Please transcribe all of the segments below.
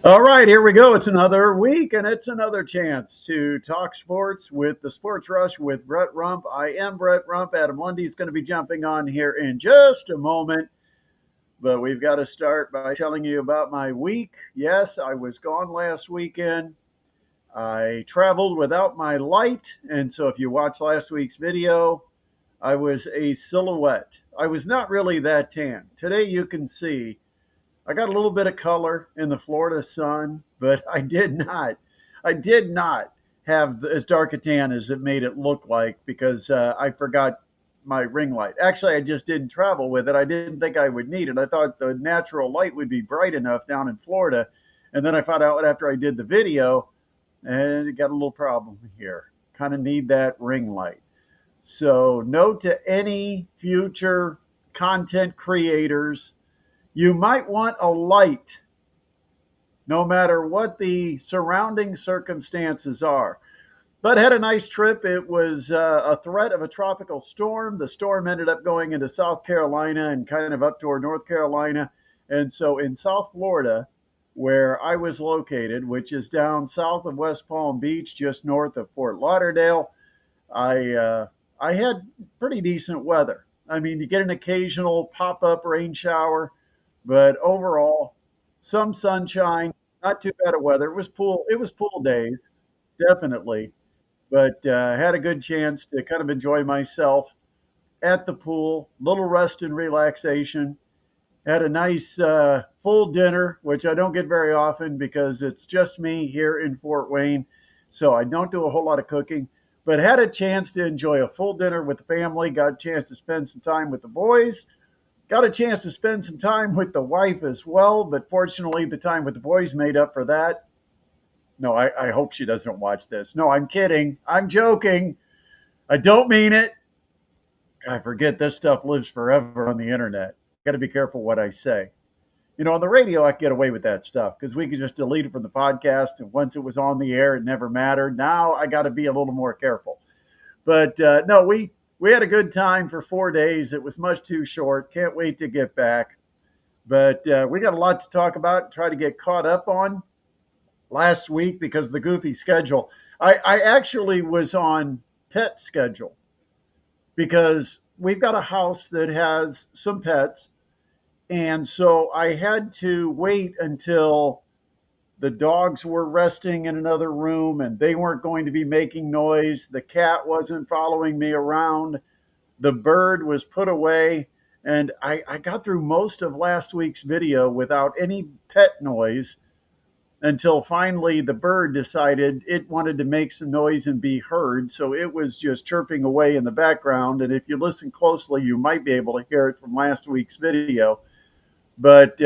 All right, here we go. It's another week and it's another chance to talk sports with the Sports Rush with Brett Rump. I am Brett Rump. Adam Lundy is going to be jumping on here in just a moment, but we've got to start by telling you about my week. Yes, I was gone last weekend. I traveled without my light, and so if you watch last week's video, I was a silhouette. I was not really that tan. Today you can see I got a little bit of color in the Florida sun, but I did not have as dark a tan as it made it look like because I forgot my ring light. Actually, I just didn't travel with it. I didn't think I would need it. I thought the natural light would be bright enough down in Florida. And then I found out after I did the video, and it got a little problem here. Kind of need that ring light. So, note to any future content creators, you might want a light no matter what the surrounding circumstances are. But had a nice trip. It was a threat of a tropical storm. The storm ended up going into South Carolina and kind of up toward North Carolina. And so in South Florida, where I was located, which is down south of West Palm Beach, just north of Fort Lauderdale, I had pretty decent weather. I mean, you get an occasional pop-up rain shower, but overall, some sunshine, not too bad of weather. It was pool. It was pool days, definitely, but had a good chance to kind of enjoy myself at the pool. Little rest and relaxation. Had a nice full dinner, which I don't get very often because it's just me here in Fort Wayne, so I don't do a whole lot of cooking. But had a chance to enjoy a full dinner with the family. Got a chance to spend some time with the boys. Got a chance to spend some time with the wife as well, but fortunately, the time with the boys made up for that. No, I hope she doesn't watch this. No, I'm kidding. I'm joking. I don't mean it. I forget this stuff lives forever on the internet. Got to be careful what I say. On the radio, I could get away with that stuff because we could just delete it from the podcast. And once it was on the air, it never mattered. Now I got to be a little more careful. But no, we had a good time for 4 days. It was much too short. Can't wait to get back. But we got a lot to talk about and try to get caught up on last week because of the goofy schedule. I actually was on pet schedule because we've got a house that has some pets. And so I had to wait until the dogs were resting in another room and they weren't going to be making noise. The cat wasn't following me around. The bird was put away. And I got through most of last week's video without any pet noise until finally the bird decided it wanted to make some noise and be heard. So it was just chirping away in the background. And if you listen closely, you might be able to hear it from last week's video. But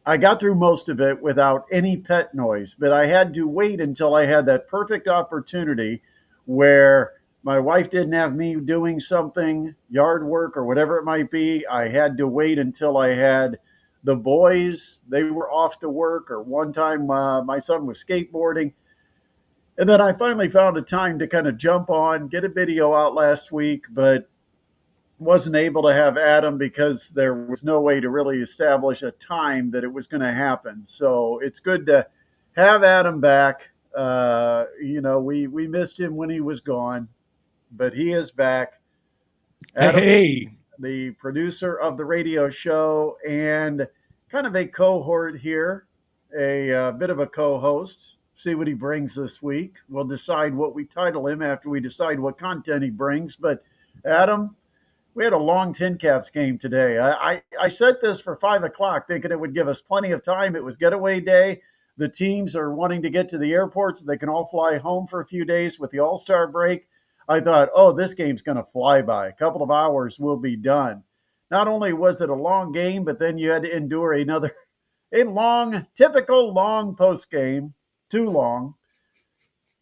I got through most of it without any pet noise, but I had to wait until I had that perfect opportunity where my wife didn't have me doing something, yard work or whatever it might be. I had to wait until I had the boys. They were off to work, or one time my son was skateboarding. And then I finally found a time to kind of jump on, get a video out last week, but wasn't able to have Adam because there was no way to really establish a time that it was going to happen. So it's good to have Adam back. We missed him when he was gone, but he is back. Adam, Hey, the producer of the radio show and kind of a cohort here, a bit of a co-host. See what he brings this week. We'll decide what we title him after we decide what content he brings. But Adam, we had a long Tin Caps game today. I set this for 5 o'clock thinking it would give us plenty of time. It was getaway day. The teams are wanting to get to the airport so they can all fly home for a few days with the All-Star break. I thought, oh, this game's going to fly by. A couple of hours will be done. Not only was it a long game, but then you had to endure typical long post game, too long.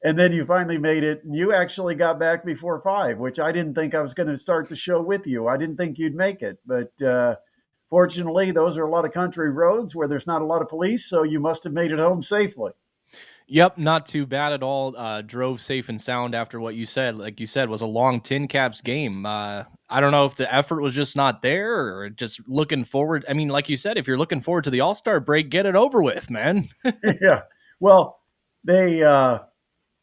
And then you finally made it, and you actually got back before 5, which I didn't think I was going to start the show with you. I didn't think you'd make it. But fortunately, those are a lot of country roads where there's not a lot of police, so you must have made it home safely. Yep, not too bad at all. Drove safe and sound after what you said. Like you said, was a long Tin Caps game. I don't know if the effort was just not there or just looking forward. I mean, like you said, if you're looking forward to the All-Star break, get it over with, man. Yeah. Well, they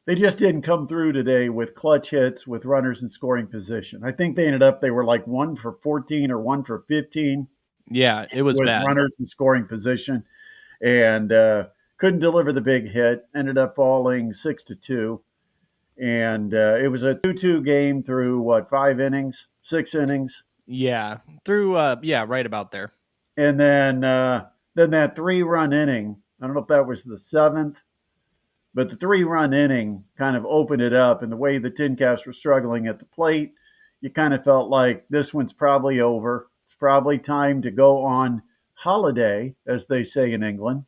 they just didn't come through today with clutch hits with runners in scoring position. I think they were like 1 for 14 or 1 for 15 Yeah, it was with bad. runners in scoring position, and couldn't deliver the big hit. Ended up falling 6-2, and it was a 2-2 game through what, 5 innings, 6 innings, Yeah, through yeah, right about there. and then that 3-run inning. I don't know if that was the seventh, but the 3-run inning kind of opened it up. And the way the Tin Caps were struggling at the plate, you kind of felt like this one's probably over. It's probably time to go on holiday, as they say in England.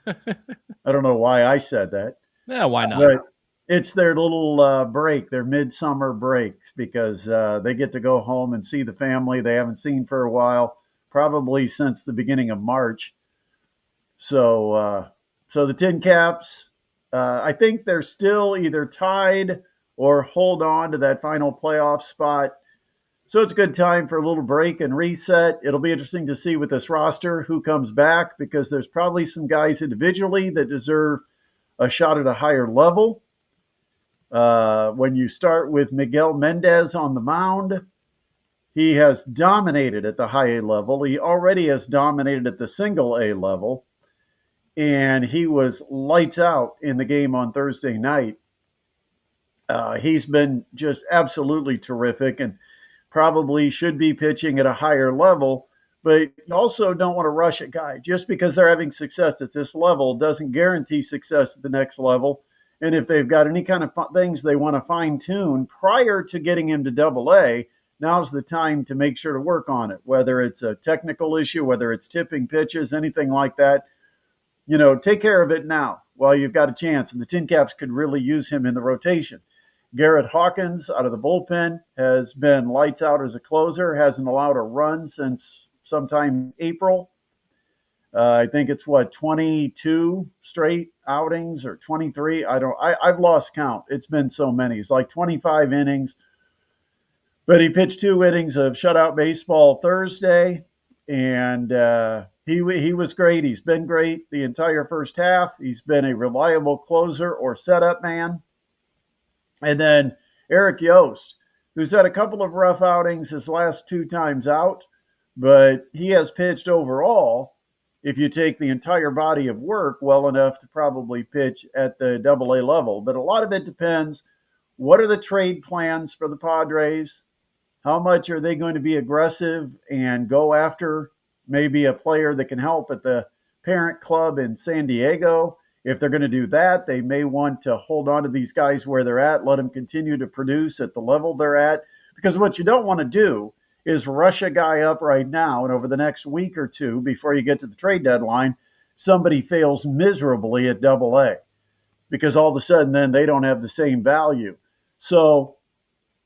I don't know why I said that, Yeah, why not? but it's their little break, their midsummer breaks, because they get to go home and see the family they haven't seen for a while, probably since the beginning of March. So the Tin Caps, I think they're still either tied or hold on to that final playoff spot. So it's a good time for a little break and reset. It'll be interesting to see with this roster who comes back, because there's probably some guys individually that deserve a shot at a higher level. When you start with Miguel Mendez on the mound, he has dominated at the high A level. He already has dominated at the single A level, and he was lights out in the game on Thursday night. He's been just absolutely terrific and probably should be pitching at a higher level. But you also don't want to rush a guy. Just because they're having success at this level doesn't guarantee success at the next level. And if they've got any kind of things they want to fine tune prior to getting him to double A, now's the time to make sure to work on it, whether it's a technical issue, whether it's tipping pitches, anything like that. Take care of it now while you've got a chance. And the Tin Caps could really use him in the rotation. Garrett Hawkins out of the bullpen has been lights out as a closer, hasn't allowed a run since sometime April. I think it's 22 straight outings or 23. I've lost count. It's been so many. It's like 25 innings. But he pitched 2 innings of shutout baseball Thursday, and he was great. He's been great the entire first half. He's been a reliable closer or setup man. And then Eric Yost, who's had a couple of rough outings his last 2 times out, but he has pitched overall, if you take the entire body of work, well enough to probably pitch at the double A level. But a lot of it depends. What are the trade plans for the Padres? How much are they going to be aggressive and go after maybe a player that can help at the parent club in San Diego? If they're going to do that, they may want to hold on to these guys where they're at, let them continue to produce at the level they're at. Because what you don't want to do is rush a guy up right now, and over the next week or two before you get to the trade deadline, somebody fails miserably at double A, because all of a sudden then they don't have the same value. So,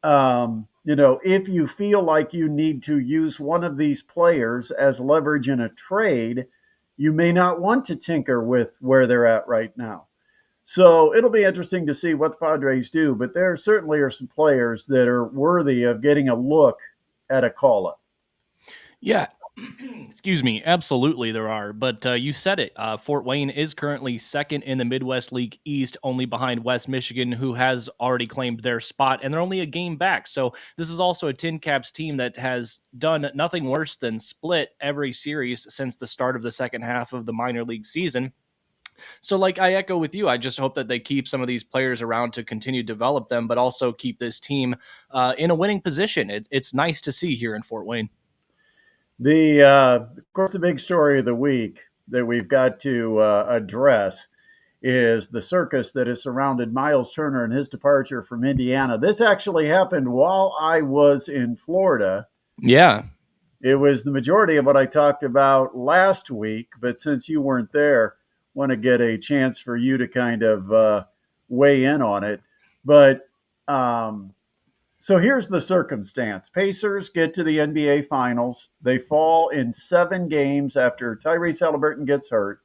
if you feel like you need to use one of these players as leverage in a trade, you may not want to tinker with where they're at right now. So it'll be interesting to see what the Padres do, but there certainly are some players that are worthy of getting a look at a call-up. Yeah. Excuse me. Absolutely, there are. But you said it. Fort Wayne is currently second in the Midwest League East, only behind West Michigan, who has already claimed their spot, and they're only a game back. So this is also a Tin Caps team that has done nothing worse than split every series since the start of the second half of the minor league season. So, like, I echo with you. I just hope that they keep some of these players around to continue to develop them, but also keep this team in a winning position. It's nice to see here in Fort Wayne. Of course, the big story of the week that we've got to address is the circus that has surrounded Myles Turner and his departure from Indiana. This actually happened while I was in Florida. Yeah. It was the majority of what I talked about last week, but since you weren't there, want to get a chance for you to kind of weigh in on it. But so here's the circumstance. Pacers get to the NBA Finals. They fall in 7 games after Tyrese Halliburton gets hurt.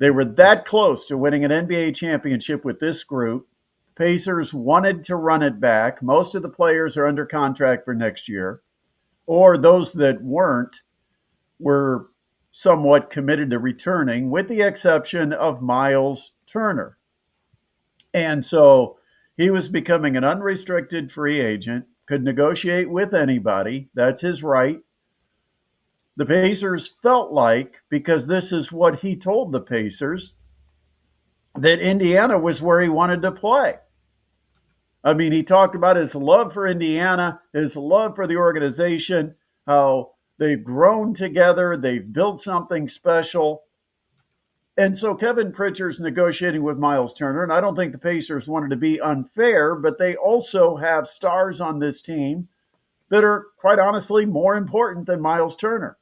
They were that close to winning an NBA championship with this group. Pacers wanted to run it back. Most of the players are under contract for next year, or those that weren't were somewhat committed to returning, with the exception of Myles Turner. And so he was becoming an unrestricted free agent, could negotiate with anybody. That's his right. The Pacers felt like, because this is what he told the Pacers, that Indiana was where he wanted to play. I mean, he talked about his love for Indiana, his love for the organization, how they've grown together, they've built something special. And so Kevin Pritchard's negotiating with Myles Turner, and I don't think the Pacers wanted to be unfair, but they also have stars on this team that are, quite honestly, more important than Myles Turner.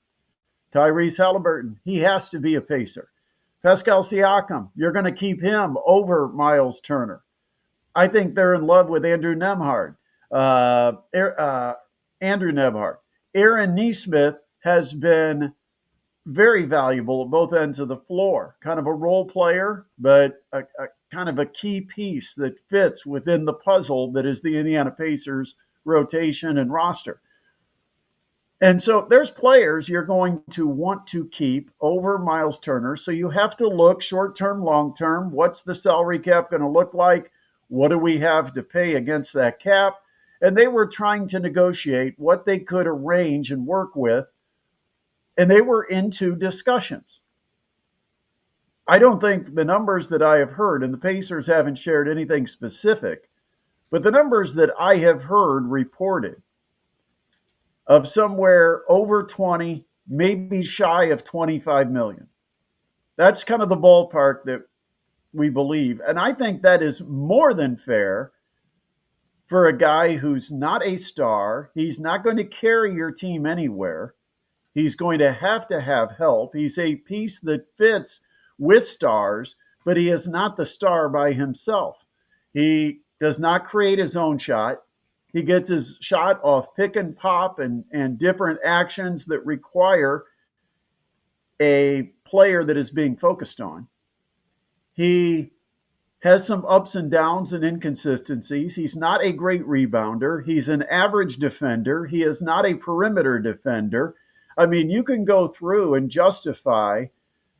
Tyrese Halliburton, he has to be a Pacer. Pascal Siakam, you're going to keep him over Myles Turner. I think they're in love with Andrew Nembhard. Andrew Nembhard. Aaron Nesmith has been very valuable at both ends of the floor. Kind of a role player, but a kind of a key piece that fits within the puzzle that is the Indiana Pacers rotation and roster. And so there's players you're going to want to keep over Myles Turner. So you have to look short-term, long-term. What's the salary cap going to look like? What do we have to pay against that cap? And they were trying to negotiate what they could arrange and work with. And they were into discussions. I don't think the numbers that I have heard, and the Pacers haven't shared anything specific, but the numbers that I have heard reported of somewhere over 20, maybe shy of 25 million. That's kind of the ballpark that we believe. And I think that is more than fair for a guy who's not a star. He's not going to carry your team anywhere. He's going to have help. He's a piece that fits with stars, but he is not the star by himself. He does not create his own shot. He gets his shot off pick and pop and different actions that require a player that is being focused on. He has some ups and downs and inconsistencies. He's not a great rebounder. He's an average defender. He is not a perimeter defender. I mean, you can go through and justify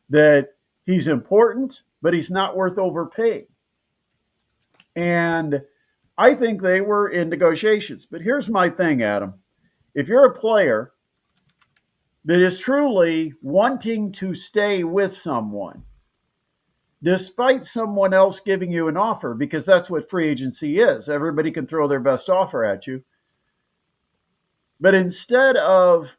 that he's important, but he's not worth overpaying. And I think they were in negotiations. But here's my thing, Adam. If you're a player that is truly wanting to stay with someone, despite someone else giving you an offer, because that's what free agency is. Everybody can throw their best offer at you. But instead of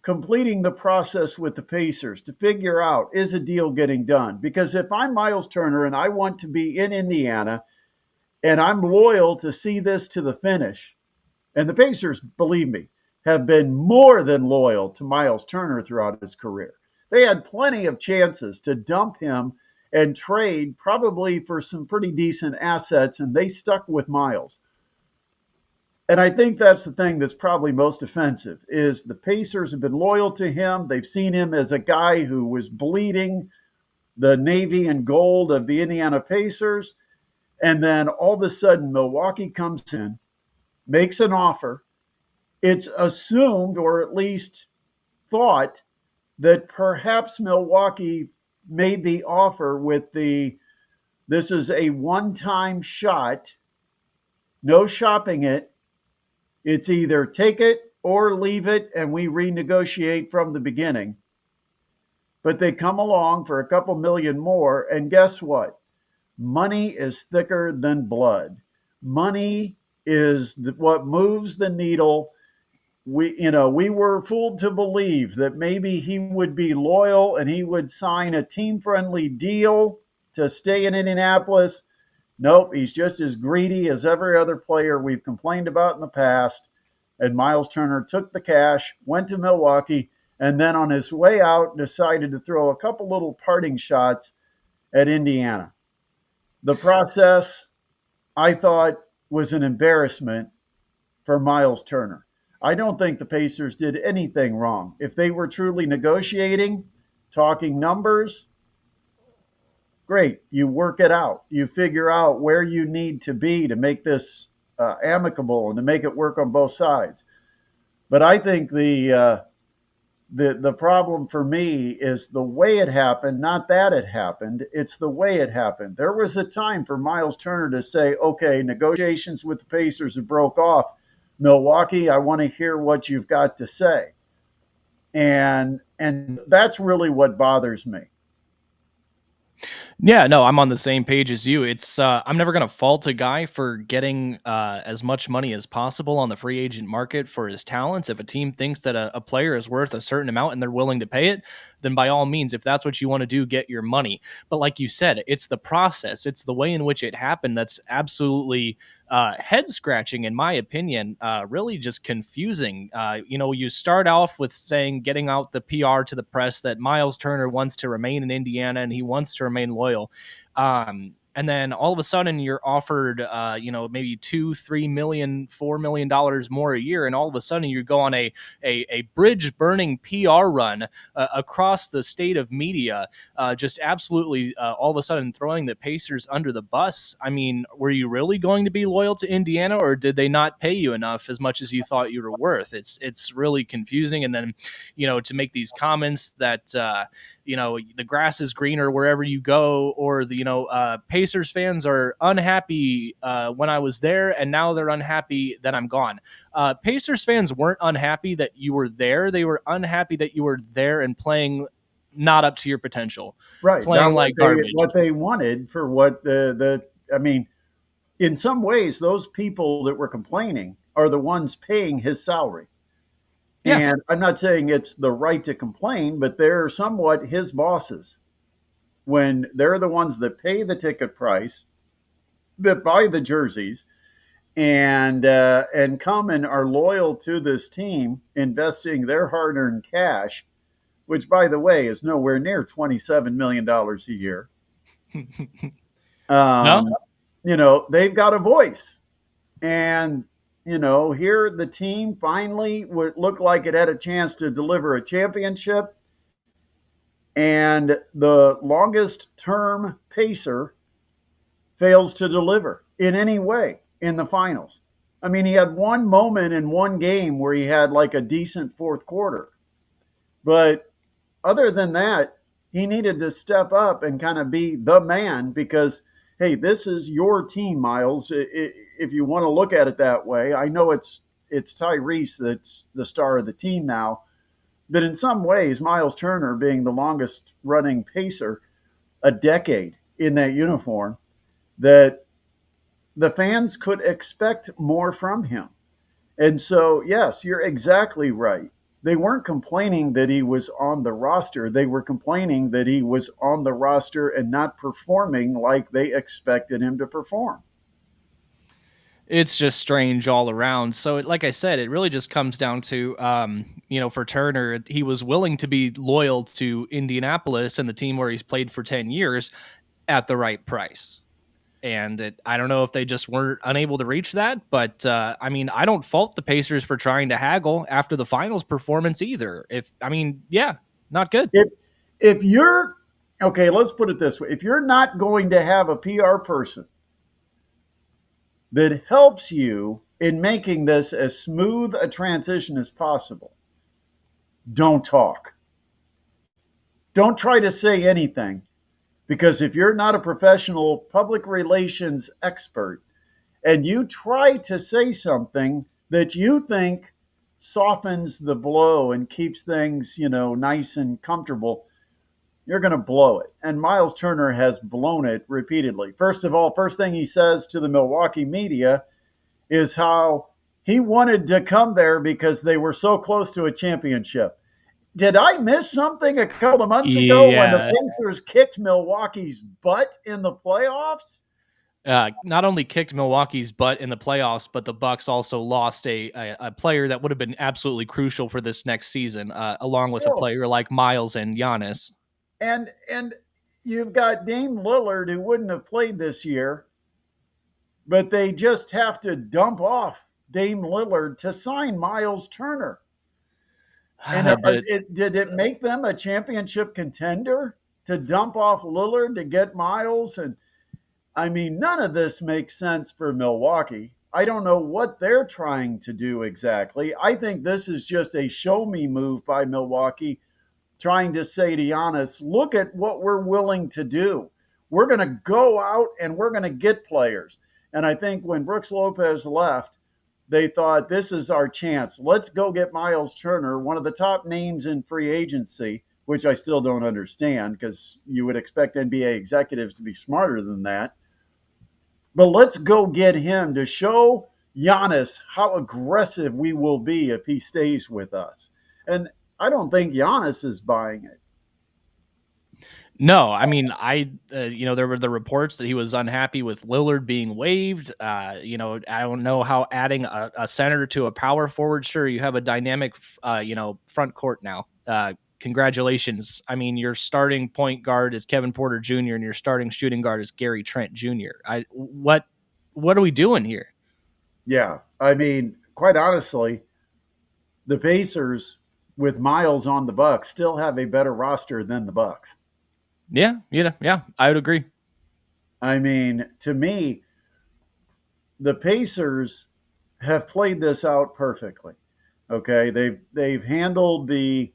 completing the process with the Pacers to figure out, is a deal getting done? Because if I'm Myles Turner and I want to be in Indiana and I'm loyal to see this to the finish, and the Pacers, believe me, have been more than loyal to Myles Turner throughout his career. They had plenty of chances to dump him and trade probably for some pretty decent assets, and they stuck with Myles. And I think that's the thing that's probably most offensive, is the Pacers have been loyal to him. They've seen him as a guy who was bleeding the navy and gold of the Indiana Pacers. And then all of a sudden, Milwaukee comes in, makes an offer. It's assumed, or at least thought, that perhaps Milwaukee made the offer with this is a one-time shot, no shopping it. It's either take it or leave it, and we renegotiate from the beginning. But they come along for a couple million more, and guess what? Money is thicker than blood. Money is what moves the needle. We were fooled to believe that maybe he would be loyal and he would sign a team-friendly deal to stay in Indianapolis. Nope, he's just as greedy as every other player we've complained about in the past. And Myles Turner took the cash, went to Milwaukee, and then on his way out decided to throw a couple little parting shots at Indiana. The process, I thought, was an embarrassment for Myles Turner. I don't think the Pacers did anything wrong. If they were truly negotiating, talking numbers, Great. You work it out. You figure out where you need to be to make this amicable and to make it work on both sides. But I think the problem for me is the way it happened, not that it happened. It's the way it happened. There was a time for Myles Turner to say, "Okay, negotiations with the Pacers have broke off. Milwaukee, I want to hear what you've got to say." And that's really what bothers me. Yeah, no, I'm on the same page as you. It's I'm never gonna fault a guy for getting as much money as possible on the free agent market for his talents. If a team thinks that a player is worth a certain amount and they're willing to pay it, then by all means, if that's what you want to do, get your money. But like you said, it's the process, it's the way in which it happened that's absolutely head scratching, in my opinion. Really just confusing. You start off with saying, getting out the PR to the press that Myles Turner wants to remain in Indiana and he wants to remain loyal. And then all of a sudden you're offered, maybe 2, 3 million, $4 million more a year, and all of a sudden you go on a bridge burning PR run across the state of media, just absolutely all of a sudden throwing the Pacers under the bus. I mean, were you really going to be loyal to Indiana, or did they not pay you enough as much as you thought you were worth? It's really confusing. And then, to make these comments that the grass is greener wherever you go, or Pacers fans are unhappy when I was there, and now they're unhappy that I'm gone. Pacers fans weren't unhappy that you were there; they were unhappy that you were there and playing not up to your potential, Right. playing Not like garbage. what they wanted for what the I mean, in some ways, those people that were complaining are the ones paying his salary. Yeah, And I'm not saying it's the right to complain, but they're somewhat his bosses when they're the ones that pay the ticket price, that buy the jerseys, and come and are loyal to this team, investing their hard-earned cash, which, by the way, is nowhere near $27 million a year. no, Um, they've got a voice, and here the team finally would look like it had a chance to deliver a championship, and the longest term pacer fails to deliver in any way in the finals. I mean, he had one moment in one game where he had like a decent fourth quarter, but other than that, he needed to step up and kind of be the man because, hey, this is your team, Myles. If you want to look at it that way, I know it's Tyrese that's the star of the team now, but in some ways, Myles Turner being the longest running pacer, a decade in that uniform, that the fans could expect more from him. And so, yes, you're exactly right. They weren't complaining that he was on the roster. They were complaining that he was on the roster and not performing like they expected him to perform. it's just strange all around. So, like I said, it really just comes down to, for Turner, he was willing to be loyal to Indianapolis and the team where he's played for 10 years at the right price. And I don't know if they just weren't unable to reach that, but I mean, I don't fault the Pacers for trying to haggle after the finals performance either. Yeah, not good. If you're okay, let's put it this way: if you're not going to have a PR person that helps you in making this as smooth a transition as possible, don't talk. Don't try to say anything, because if you're not a professional public relations expert and you try to say something that you think softens the blow and keeps things, nice and comfortable, you're going to blow it. And Myles Turner has blown it repeatedly. First of all, first thing he says to the Milwaukee media is how he wanted to come there because they were so close to a championship. Did I miss something a couple of months ago when the Yeah. Pacers kicked Milwaukee's butt in the playoffs? Not only kicked Milwaukee's butt in the playoffs, but the Bucks also lost a player that would have been absolutely crucial for this next season, along with a Still, player like Miles and Giannis. and you've got Dame Lillard who wouldn't have played this year, but they just have to dump off Dame Lillard to sign Myles Turner. And But did it make them a championship contender? to dump off Lillard to get Myles. And I mean, none of this makes sense for Milwaukee. I don't know what they're trying to do exactly. I think this is just a show me move by Milwaukee, trying to say to Giannis, look at what we're willing to do. We're going to go out and we're going to get players. And I think when Brooks Lopez left, they thought this is our chance. Let's go get Myles Turner, one of the top names in free agency, which I still don't understand because you would expect NBA executives to be smarter than that. But let's go get him to show Giannis how aggressive we will be if he stays with us. And I don't think Giannis is buying it. No, I mean, there were the reports that he was unhappy with Lillard being waived. I don't know how adding a center to a power forward, sure, you have a dynamic, front court now. Congratulations. I mean, your starting point guard is Kevin Porter Jr. and your starting shooting guard is Gary Trent Jr. What are we doing here? Yeah, I mean, quite honestly, the Pacers with Myles on the Bucks still have a better roster than the Bucks. Yeah, I would agree. I mean, to me, the Pacers have played this out perfectly. Okay, they've handled the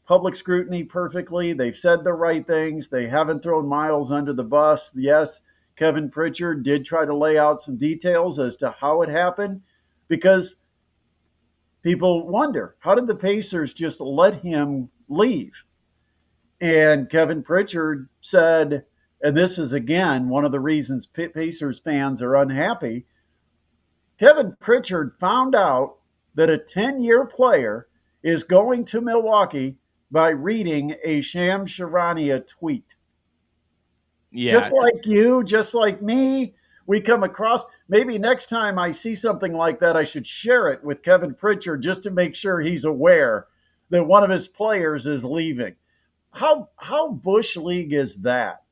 public scrutiny perfectly. They've said the right things. They haven't thrown Myles under the bus. Yes, Kevin Pritchard did try to lay out some details as to how it happened because people wonder, how did the Pacers just let him leave? And Kevin Pritchard said, and this is again one of the reasons Pacers fans are unhappy. Kevin Pritchard found out that a 10-year player is going to Milwaukee by reading a Shams Charania tweet. Yeah. Just like you, just like me, we come across, maybe next time I see something like that, I should share it with Kevin Pritchard just to make sure he's aware that one of his players is leaving. How Bush League is that?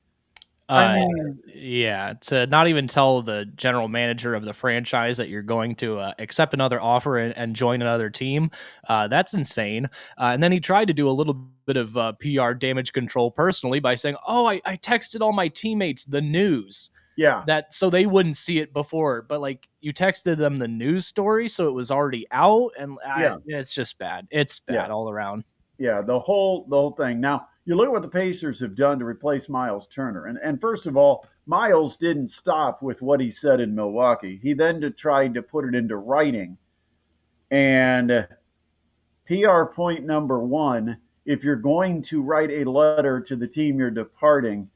To not even tell the general manager of the franchise that you're going to accept another offer and join another team, that's insane. And then he tried to do a little bit of PR damage control personally by saying, "Oh, I texted all my teammates the news." Yeah. That so they wouldn't see it before, but like you texted them the news story, so it was already out, and it's just bad. It's bad all around. Yeah, the whole thing. Now, you look at what the Pacers have done to replace Myles Turner. And first of all, Myles didn't stop with what he said in Milwaukee. He then tried to put it into writing. And PR point number one, if you're going to write a letter to the team you're departing,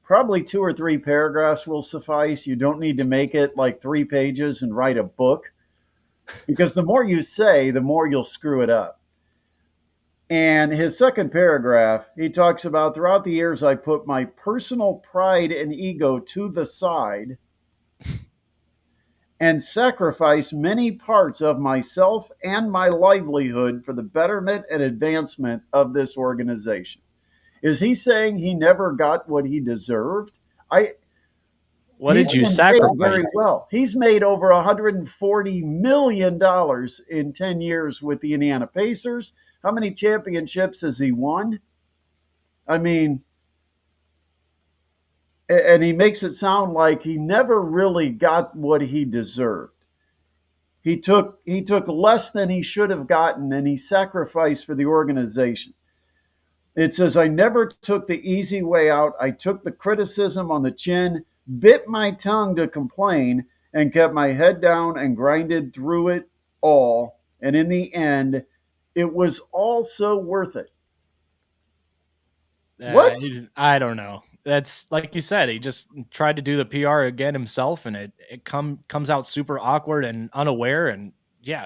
probably 2 or 3 paragraphs will suffice. You don't need to make it like 3 pages and write a book, because the more you say, the more you'll screw it up. And his second paragraph, he talks about, throughout the years, I put my personal pride and ego to the side and sacrificed many parts of myself and my livelihood for the betterment and advancement of this organization. Is he saying he never got what he deserved? What did you sacrifice? Very well. He's made over $140 million in 10 years with the Indiana Pacers. How many championships has he won? I mean, and he makes it sound like he never really got what he deserved. He took less than he should have gotten, and he sacrificed for the organization. It says, I never took the easy way out. I took the criticism on the chin, bit my tongue to complain, and kept my head down and grinded through it all. And in the end, it was all so worth it. What? I don't know. That's like you said, he just tried to do the PR again himself, and it comes out super awkward and unaware, and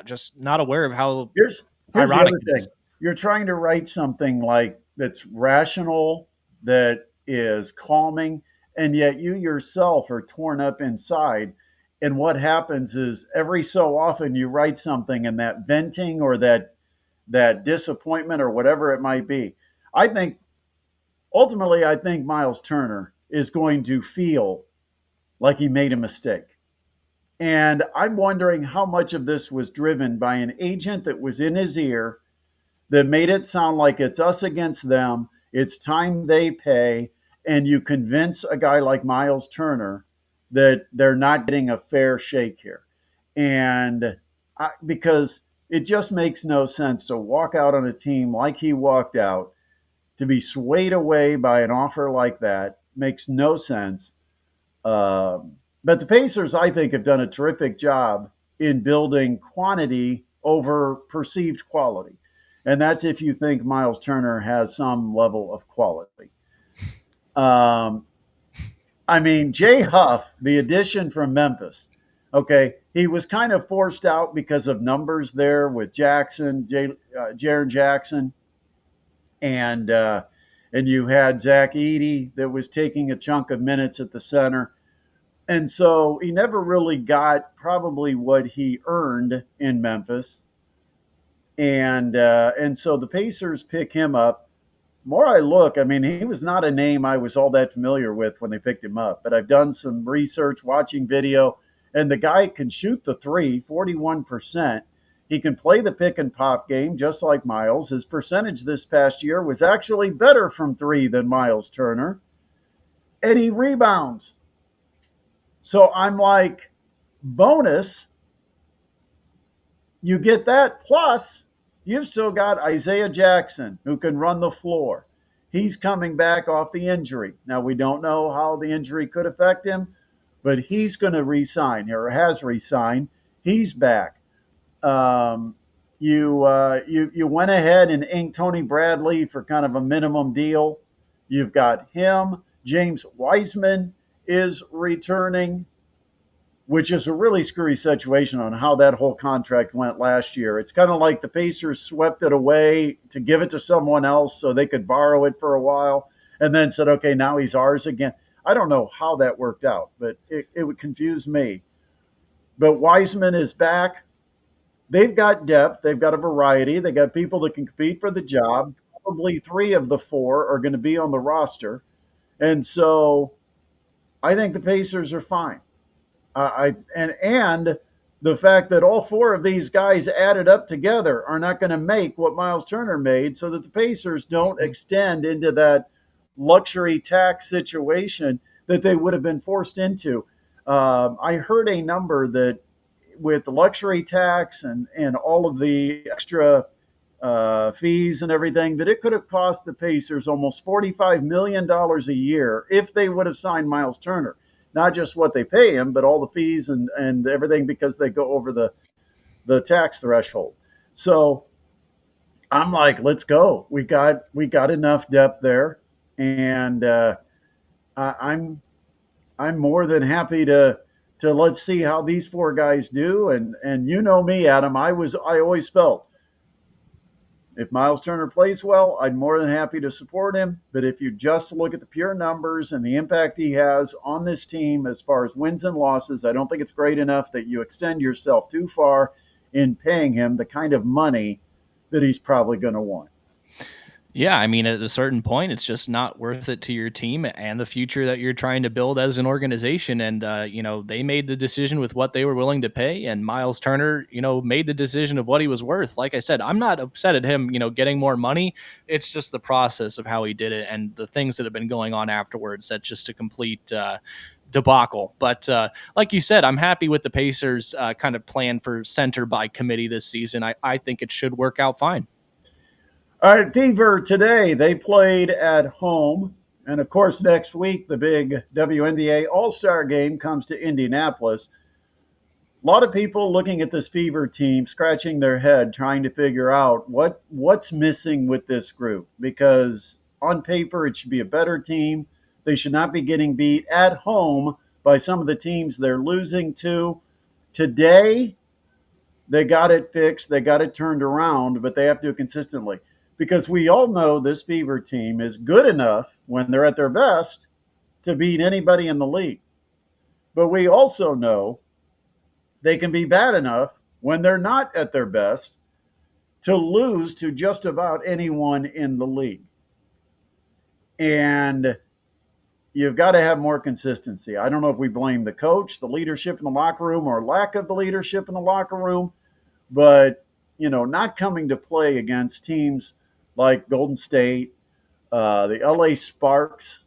just not aware of how here's ironic the other thing. You're trying to write something like that's rational, that is calming, and yet you yourself are torn up inside. And what happens is every so often you write something, and that venting or that disappointment or whatever it might be, ultimately I think Myles Turner is going to feel like he made a mistake. And I'm wondering how much of this was driven by an agent that was in his ear that made it sound like it's us against them. It's time they pay, and you convince a guy like Myles Turner that they're not getting a fair shake here. And because it just makes no sense to walk out on a team like he walked out, to be swayed away by an offer like that makes no sense. But the Pacers, I think, have done a terrific job in building quantity over perceived quality. And that's if you think Myles Turner has some level of quality. Um, I mean, Jay Huff, the addition from Memphis, okay, he was kind of forced out because of numbers there with Jackson, Jaren Jackson, and and you had Zach Edey that was taking a chunk of minutes at the center. And so he never really got probably what he earned in Memphis. And so the Pacers pick him up. More I look, I mean, he was not a name I was all that familiar with when they picked him up, but I've done some research, watching video, and the guy can shoot the three, 41%. He can play the pick and pop game just like Myles. His percentage this past year was actually better from three than Myles Turner, and he rebounds. So I'm like, bonus, you get that. Plus, you've still got Isaiah Jackson who can run the floor. He's coming back off the injury. Now, we don't know how the injury could affect him, but he's going to resign or has resigned. He's back. You went ahead and inked Tony Bradley for kind of a minimum deal. You've got him. James Wiseman is returning, which is a really screwy situation on how that whole contract went last year. It's kind of like the Pacers swept it away to give it to someone else so they could borrow it for a while and then said, okay, now he's ours again. I don't know how that worked out, but it would confuse me. But Wiseman is back. They've got depth. They've got a variety. They got people that can compete for the job. Probably three of the four are going to be on the roster. And so I think the Pacers are fine. And the fact that all four of these guys added up together are not going to make what Myles Turner made, so that the Pacers don't extend into that luxury tax situation that they would have been forced into. I heard a number that with the luxury tax and all of the extra fees and everything, that it could have cost the Pacers almost $45 million a year if they would have signed Myles Turner. Not just what they pay him, but all the fees and everything, because they go over the tax threshold. So I'm like, let's go. We got enough depth there, and I'm more than happy to let's see how these four guys do. And you know me, Adam. I always felt, if Myles Turner plays well, I'm more than happy to support him. But if you just look at the pure numbers and the impact he has on this team as far as wins and losses, I don't think it's great enough that you extend yourself too far in paying him the kind of money that he's probably going to want. Yeah, I mean, at a certain point, it's just not worth it to your team and the future that you're trying to build as an organization. And, they made the decision with what they were willing to pay. And Myles Turner, made the decision of what he was worth. Like I said, I'm not upset at him, getting more money. It's just the process of how he did it and the things that have been going on afterwards. That's just a complete debacle. But like you said, I'm happy with the Pacers kind of plan for center by committee this season. I think it should work out fine. All right, Fever today, they played at home. And of course, next week, the big WNBA All-Star game comes to Indianapolis. A lot of people looking at this Fever team, scratching their head, trying to figure out what's missing with this group. Because on paper, it should be a better team. They should not be getting beat at home by some of the teams they're losing to. Today, they got it fixed. They got it turned around, but they have to do it consistently. Because we all know this Fever team is good enough when they're at their best to beat anybody in the league. But we also know they can be bad enough when they're not at their best to lose to just about anyone in the league. And you've got to have more consistency. I don't know if we blame the coach, the leadership in the locker room, or lack of the leadership in the locker room, but not coming to play against teams like Golden State, The LA Sparks,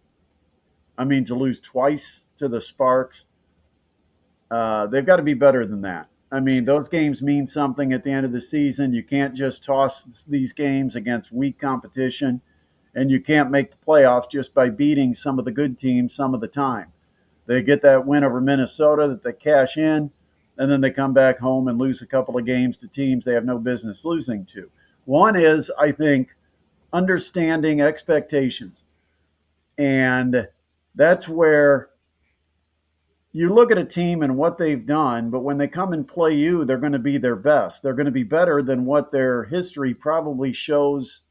I mean, to lose twice to the Sparks, they've got to be better than that. I mean, those games mean something at the end of the season. You can't just toss these games against weak competition, and you can't make the playoffs just by beating some of the good teams some of the time. They get that win over Minnesota that they cash in, and then they come back home and lose a couple of games to teams they have no business losing to. One is, I think, understanding expectations. And that's where you look at a team and what they've done, but when they come and play you, they're going to be their best. They're going to be better than what their history probably shows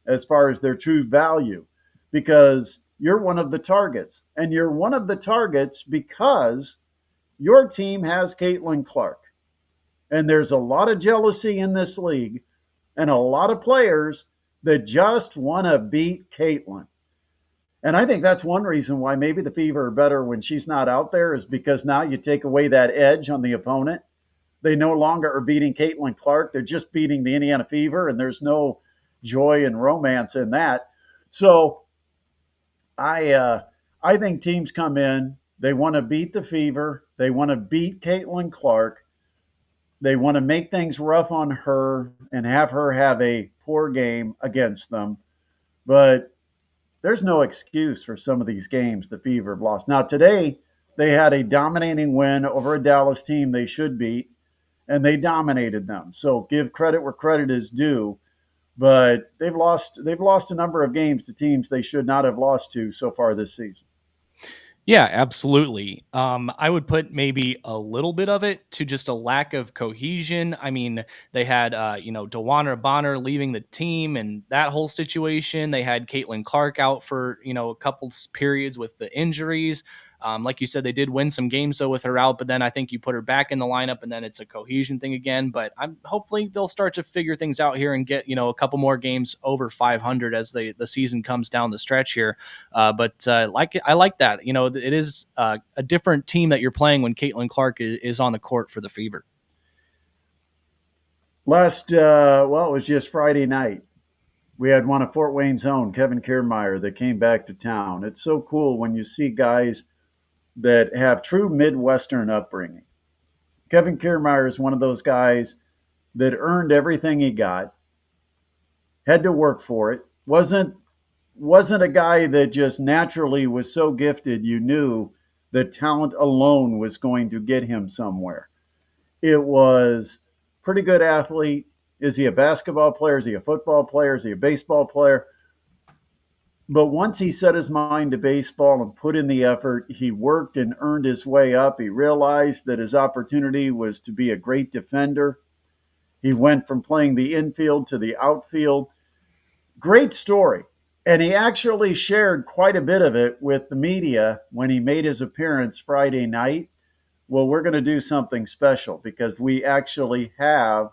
as far as their true value, because you're one of the targets. And you're one of the targets because your team has Caitlin Clark. And there's a lot of jealousy in this league and a lot of players that just want to beat Caitlin. And I think that's one reason why maybe the Fever are better when she's not out there, is because now you take away that edge on the opponent. They no longer are beating Caitlin Clark. They're just beating the Indiana Fever, and there's no joy and romance in that. So I think teams come in, they want to beat the Fever. They want to beat Caitlin Clark. They want to make things rough on her and have her have a poor game against them. But there's no excuse for some of these games the Fever have lost. Now, today, they had a dominating win over a Dallas team they should beat, and they dominated them. So give credit where credit is due. But they've lost a number of games to teams they should not have lost to so far this season. Yeah, absolutely. I would put maybe a little bit of it to just a lack of cohesion. I mean, they had, Dewana Bonner leaving the team and that whole situation. They had Caitlin Clark out for, a couple periods with the injuries. Like you said, they did win some games though with her out, but then I think you put her back in the lineup and then it's a cohesion thing again. But hopefully they'll start to figure things out here and get, a couple more games over 500 as the season comes down the stretch here. But I like that. It is a different team that you're playing when Caitlin Clark is on the court for the Fever. It was just Friday night. We had one of Fort Wayne's own, Kevin Kiermaier, that came back to town. It's so cool when you see guys that have true Midwestern upbringing. Kevin Kiermaier is one of those guys that earned everything he got, had to work for it, wasn't a guy that just naturally was so gifted you knew that talent alone was going to get him somewhere. It was pretty good athlete. Is he a basketball player? Is he a football player? Is he a baseball player? But once he set his mind to baseball and put in the effort, he worked and earned his way up. He realized that his opportunity was to be a great defender. He went from playing the infield to the outfield. Great story. And he actually shared quite a bit of it with the media when he made his appearance Friday night. Well, we're going to do something special because we actually have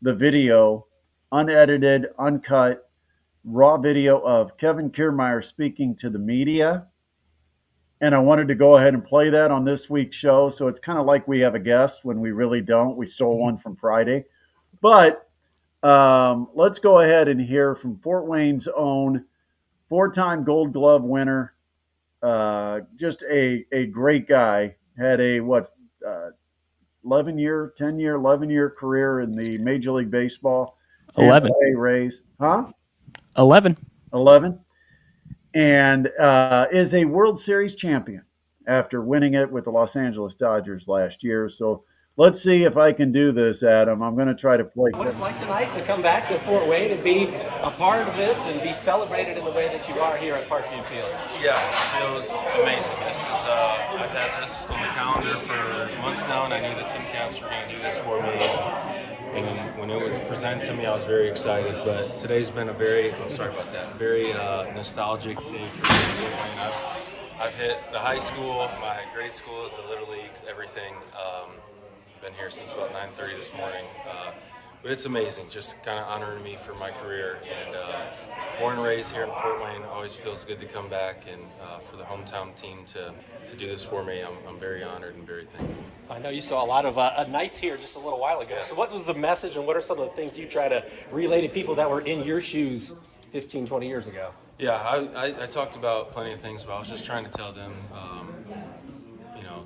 the video, unedited, uncut, raw video of Kevin Kiermaier speaking to the media. And I wanted to go ahead and play that on this week's show. So it's kind of like we have a guest when we really don't. We stole one from Friday. But let's go ahead and hear from Fort Wayne's own four-time Gold Glove winner. Just a great guy. Had a 11-year career in the Major League Baseball. 11. Rays. Huh? 11. And is a World Series champion after winning it with the Los Angeles Dodgers last year. So let's see if I can do this, Adam. I'm going to try to play. What it's like tonight to come back to Fort Wayne and be a part of this and be celebrated in the way that you are here at Parkview Field. Yeah, it feels amazing. This is I've had this on the calendar for months now, and I knew the Tim Camps were going to do this for me. And when it was presented to me, I was very excited. But today's been a very nostalgic day for me. I've hit the high school, my grade schools, the little leagues, everything. Been here since about 9:30 this morning. But it's amazing, just kind of honoring me for my career. And born and raised here in Fort Wayne, always feels good to come back and for the hometown team to do this for me. I'm very honored and very thankful. I know you saw a lot of nights here just a little while ago. Yes. So what was the message and what are some of the things you try to relay to people that were in your shoes 15, 20 years ago? Yeah, I talked about plenty of things, but I was just trying to tell them,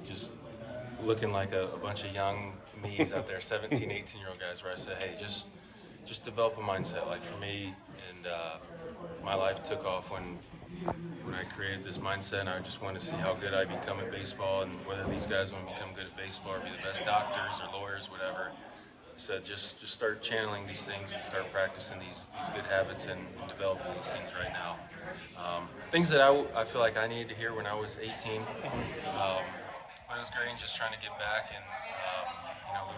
just looking like a bunch of young me's out there, 17, 18-year-old guys, where I said, hey, just develop a mindset. Like for me, and my life took off when I created this mindset, and I just wanted to see how good I become at baseball, and whether these guys want to become good at baseball or be the best doctors or lawyers, whatever. I said, just start channeling these things and start practicing these good habits and developing these things right now. Things that I feel like I needed to hear when I was 18. But it was great just trying to get back, and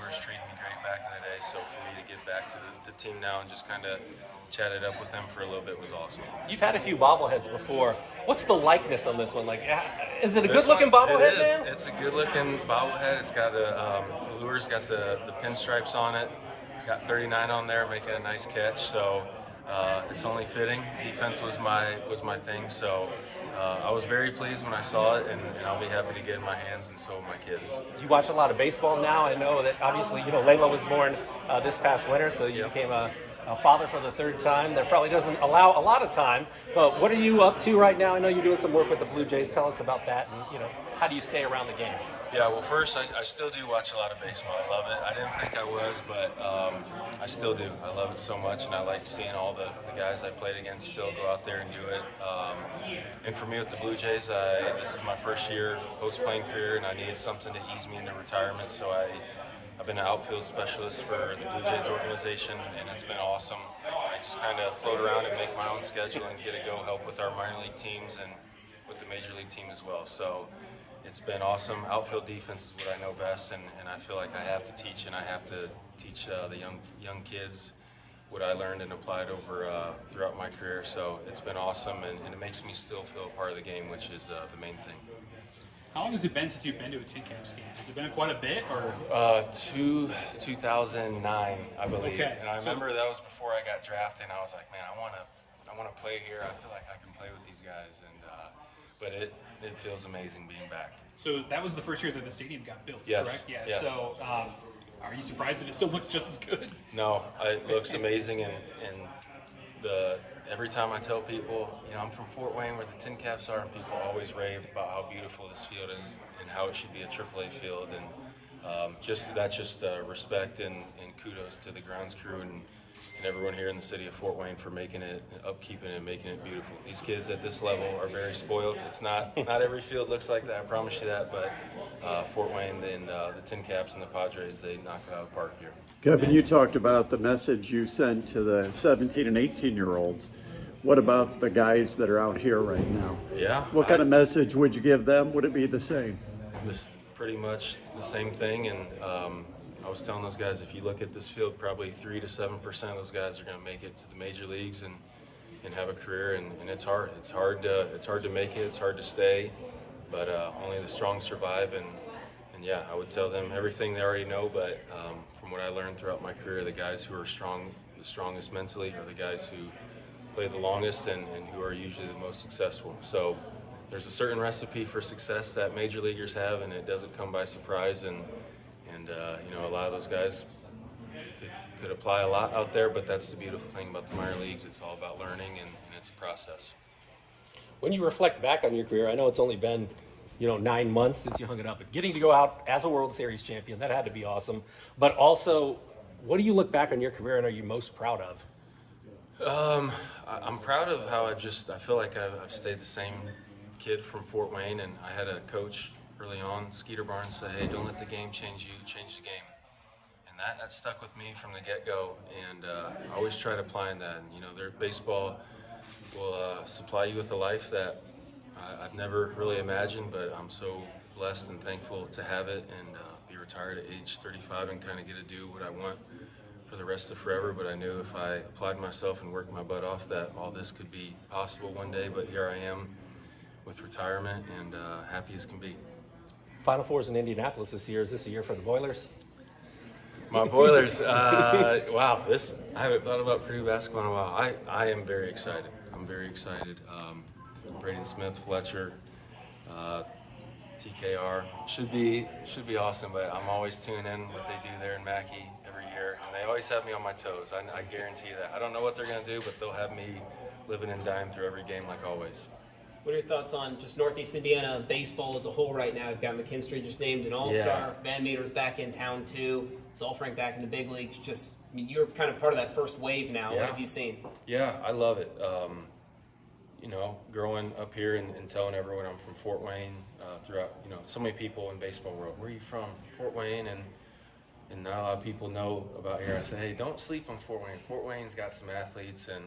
Lewis treated me great back in the day. So for me to get back to the team now and just kind of chat it up with them for a little bit was awesome. You've had a few bobbleheads before. What's the likeness on this one? Like, is it a good-looking bobblehead, man? It's a good-looking bobblehead. It's got the Lure's got the pinstripes on it. Got 39 on there, making a nice catch. So it's only fitting. Defense was my thing. So I was very pleased when I saw it, and I'll be happy to get it in my hands, and so will my kids. You watch a lot of baseball now. I know that obviously, Layla was born this past winter, so you became a father for the third time. That probably doesn't allow a lot of time, but what are you up to right now? I know you're doing some work with the Blue Jays. Tell us about that, and how do you stay around the game? Yeah, well, first, I still do watch a lot of baseball. I love it. I didn't think I was, but I still do. I love it so much, and I like seeing all the guys I played against still go out there and do it. And for me with the Blue Jays, this is my first year post-playing career, and I needed something to ease me into retirement, so I've been an outfield specialist for the Blue Jays organization, and it's been awesome. I just kind of float around and make my own schedule and get to go help with our minor league teams and with the major league team as well. So it's been awesome. Outfield defense is what I know best, and I feel like I have to teach, and I have to teach the young kids what I learned and applied over throughout my career. So it's been awesome, and it makes me still feel a part of the game, which is the main thing. How long has it been since you've been to a Tin Caps game? Has it been quite a bit, or? 2009, I believe. Okay. And I remember that was before I got drafted, and I was like, man, I want to play here. I feel like I can play with these guys, and but it feels amazing being back. So that was the first year that the stadium got built, yes. correct? Yeah. Yes. So are you surprised that it still looks just as good? No, it looks amazing, and every time I tell people, I'm from Fort Wayne where the Tin Caps are, and people always rave about how beautiful this field is and how it should be a AAA field, and that's just respect and kudos to the grounds crew and everyone here in the city of Fort Wayne for making it, upkeeping it, and making it beautiful. These kids at this level are very spoiled. It's not every field looks like that, I promise you that, but Fort Wayne and the Tin Caps and the Padres, they knocked it out of the park here. Kevin, you talked about the message you sent to the 17 and 18-year-olds. What about the guys that are out here right now? Yeah. What kind of message would you give them? Would it be the same? This pretty much the same thing, and I was telling those guys, if you look at this field, probably 3 to 7% of those guys are going to make it to the major leagues and have a career, and it's hard. It's hard to make it. It's hard to stay, but only the strong survive. And yeah, I would tell them everything they already know. But from what I learned throughout my career, the guys who are the strongest mentally, are the guys who play the longest and who are usually the most successful. So there's a certain recipe for success that major leaguers have, and it doesn't come by surprise. And a lot of those guys could apply a lot out there, but that's the beautiful thing about the minor leagues. It's all about learning, and it's a process. When you reflect back on your career, I know it's only been 9 months since you hung it up, but getting to go out as a World Series champion, that had to be awesome. But also, what do you look back on your career and are you most proud of? I'm proud of how I feel like I've stayed the same kid from Fort Wayne, and I had a coach early on, Skeeter Barnes, say, hey, don't let the game change you, change the game. And that stuck with me from the get-go, and I always try to apply that. And, their baseball will supply you with a life that I've never really imagined, but I'm so blessed and thankful to have it and be retired at age 35 and kind of get to do what I want for the rest of forever. But I knew if I applied myself and worked my butt off that all this could be possible one day. But here I am with retirement and happy as can be. Final Four's in Indianapolis this year. Is this a year for the Boilers? My Boilers, wow, I haven't thought about Purdue basketball in a while. I am very excited. I'm very excited. Braden Smith, Fletcher, TKR should be awesome. But I'm always tuning in what they do there in Mackey every year, and they always have me on my toes. I guarantee that. I don't know what they're going to do, but they'll have me living and dying through every game like always. What are your thoughts on just Northeast Indiana baseball as a whole right now? You've got McKinstry just named an All-Star. Yeah. Van Meter's back in town too. Zolfrank back in the big leagues. Just, I mean, you're kind of part of that first wave now. Yeah. What have you seen? Yeah, I love it. You know, growing up here and telling everyone I'm from Fort Wayne, throughout, you know, so many people in baseball world, where are you from? Fort Wayne, and not a lot of people know about here. I say, hey, don't sleep on Fort Wayne. Fort Wayne's got some athletes, and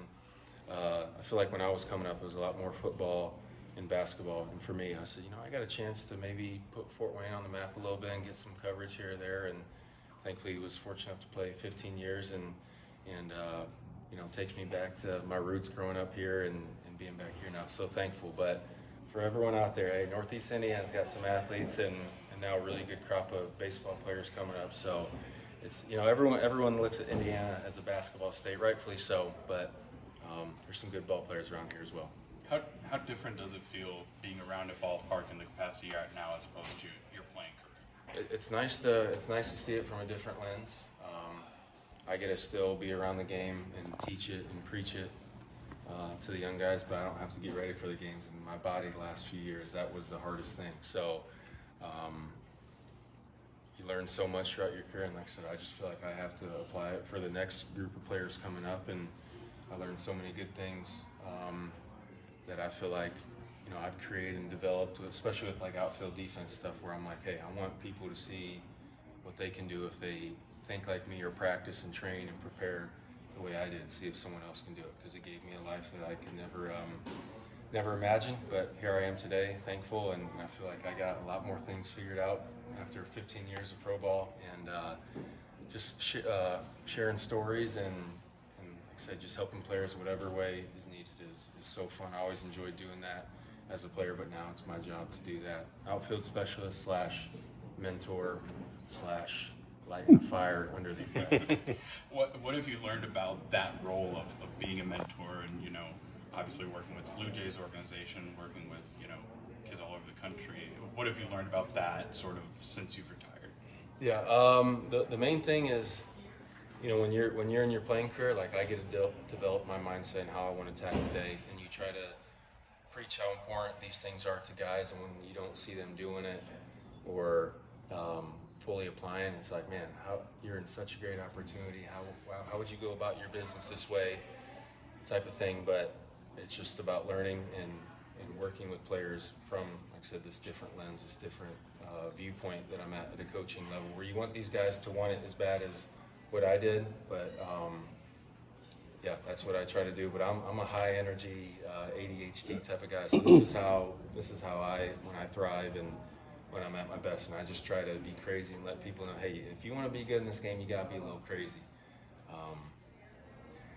I feel like when I was coming up, it was a lot more football and basketball. And for me, I said, you know, I got a chance to maybe put Fort Wayne on the map a little bit and get some coverage here or there. And thankfully, was fortunate enough to play 15 years, and you know, takes me back to my roots growing up here and being back here now. So thankful. But for everyone out there, hey, Northeast Indiana's got some athletes and now a really good crop of baseball players coming up. So it's, you know, everyone looks at Indiana as a basketball state, rightfully so, but there's some good ball players around here as well. How different does it feel being around a ballpark in the capacity you're at now as opposed to your playing career? It's nice to see it from a different lens. I get to still be around the game and teach it and preach it to the young guys, but I don't have to get ready for the games. And my body the last few years, that was the hardest thing. So you learn so much throughout your career, and like I said, I just feel like I have to apply it for the next group of players coming up. And I learned so many good things that I feel like, you know, I've created and developed, especially with like outfield defense stuff, where I'm like, hey, I want people to see what they can do if they think like me or practice and train and prepare the way I did, see if someone else can do it, because it gave me a life that I could never imagine. But here I am today, thankful, and I feel like I got a lot more things figured out after 15 years of pro ball, and just sharing stories and like I said, just helping players whatever way is needed is so fun. I always enjoyed doing that as a player, but now it's my job to do that. Outfield specialist / mentor / light and fire under these guys. What have you learned about that role of being a mentor and, you know, obviously working with the Blue Jays organization, working with, you know, kids all over the country? What have you learned about that sort of since you've retired? Yeah, the main thing is, you know, when you're in your playing career, like I get to develop my mindset and how I want to tackle the day, and you try to preach how important these things are to guys, and when you don't see them doing it or fully applying, it's like, man, you're in such a great opportunity. How would you go about your business this way, type of thing. But it's just about learning and working with players from, like I said, this different lens, this different viewpoint that I'm at a coaching level, where you want these guys to want it as bad as what I did. But yeah, that's what I try to do. But I'm a high energy ADHD type of guy, so this is how when I thrive and when I'm at my best, and I just try to be crazy and let people know, hey, if you want to be good in this game, you got to be a little crazy.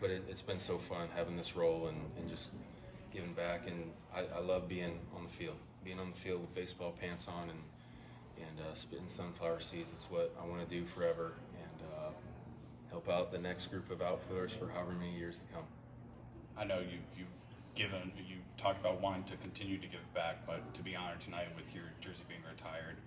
But it's been so fun having this role and just giving back, and I love being on the field with baseball pants on and spitting sunflower seeds. It's what I want to do forever, and help out the next group of outfielders for however many years to come. I know you talked about wanting to continue to give back, but to be honored tonight with your jersey being retired,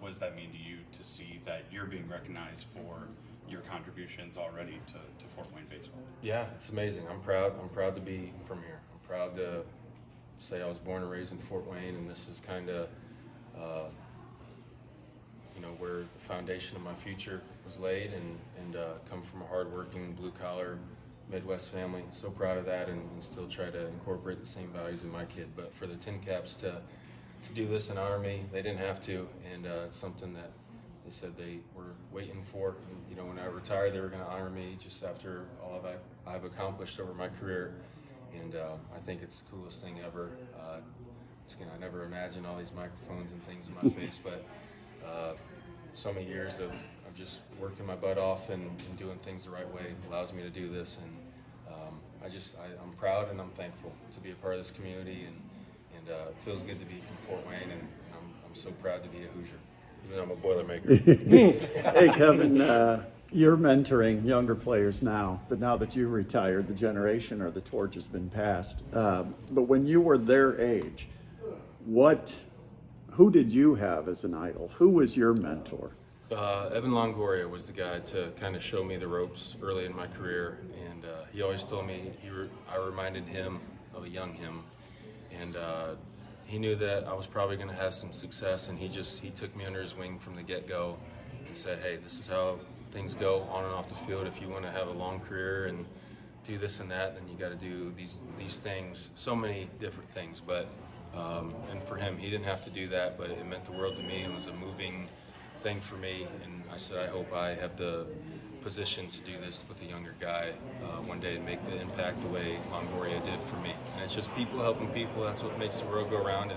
what does that mean to you to see that you're being recognized for your contributions already to Fort Wayne baseball? Yeah, it's amazing. I'm proud to be from here. I'm proud to say I was born and raised in Fort Wayne, and this is kind of you know, where the foundation of my future was laid, and come from a hardworking blue-collar Midwest family. So proud of that, and still try to incorporate the same values in my kid. But for the Tin Caps to do this and honor me, they didn't have to, and it's something that they said they were waiting for. And, you know, when I retired, they were going to honor me just after all I've accomplished over my career, and I think it's the coolest thing ever. I never imagined all these microphones and things in my face, but so many years of just working my butt off and doing things the right way allows me to do this, and I'm proud and I'm thankful to be a part of this community, and it feels good to be from Fort Wayne, and I'm so proud to be a Hoosier, even though I'm a Boilermaker. Hey Kevin, you're mentoring younger players now, but now that you've retired, the generation or the torch has been passed. But when you were their age, who did you have as an idol? Who was your mentor? Evan Longoria was the guy to kind of show me the ropes early in my career, and he always told me I reminded him of a young him, and he knew that I was probably going to have some success, and he took me under his wing from the get-go and said, hey, this is how things go on and off the field. If you want to have a long career and do this and that, then you got to do these things, so many different things. But and for him, he didn't have to do that, but it meant the world to me and was a moving thing for me. And I said, I hope I have the position to do this with a younger guy one day and make the impact the way Longoria did for me. And it's just people helping people. That's what makes the world go around.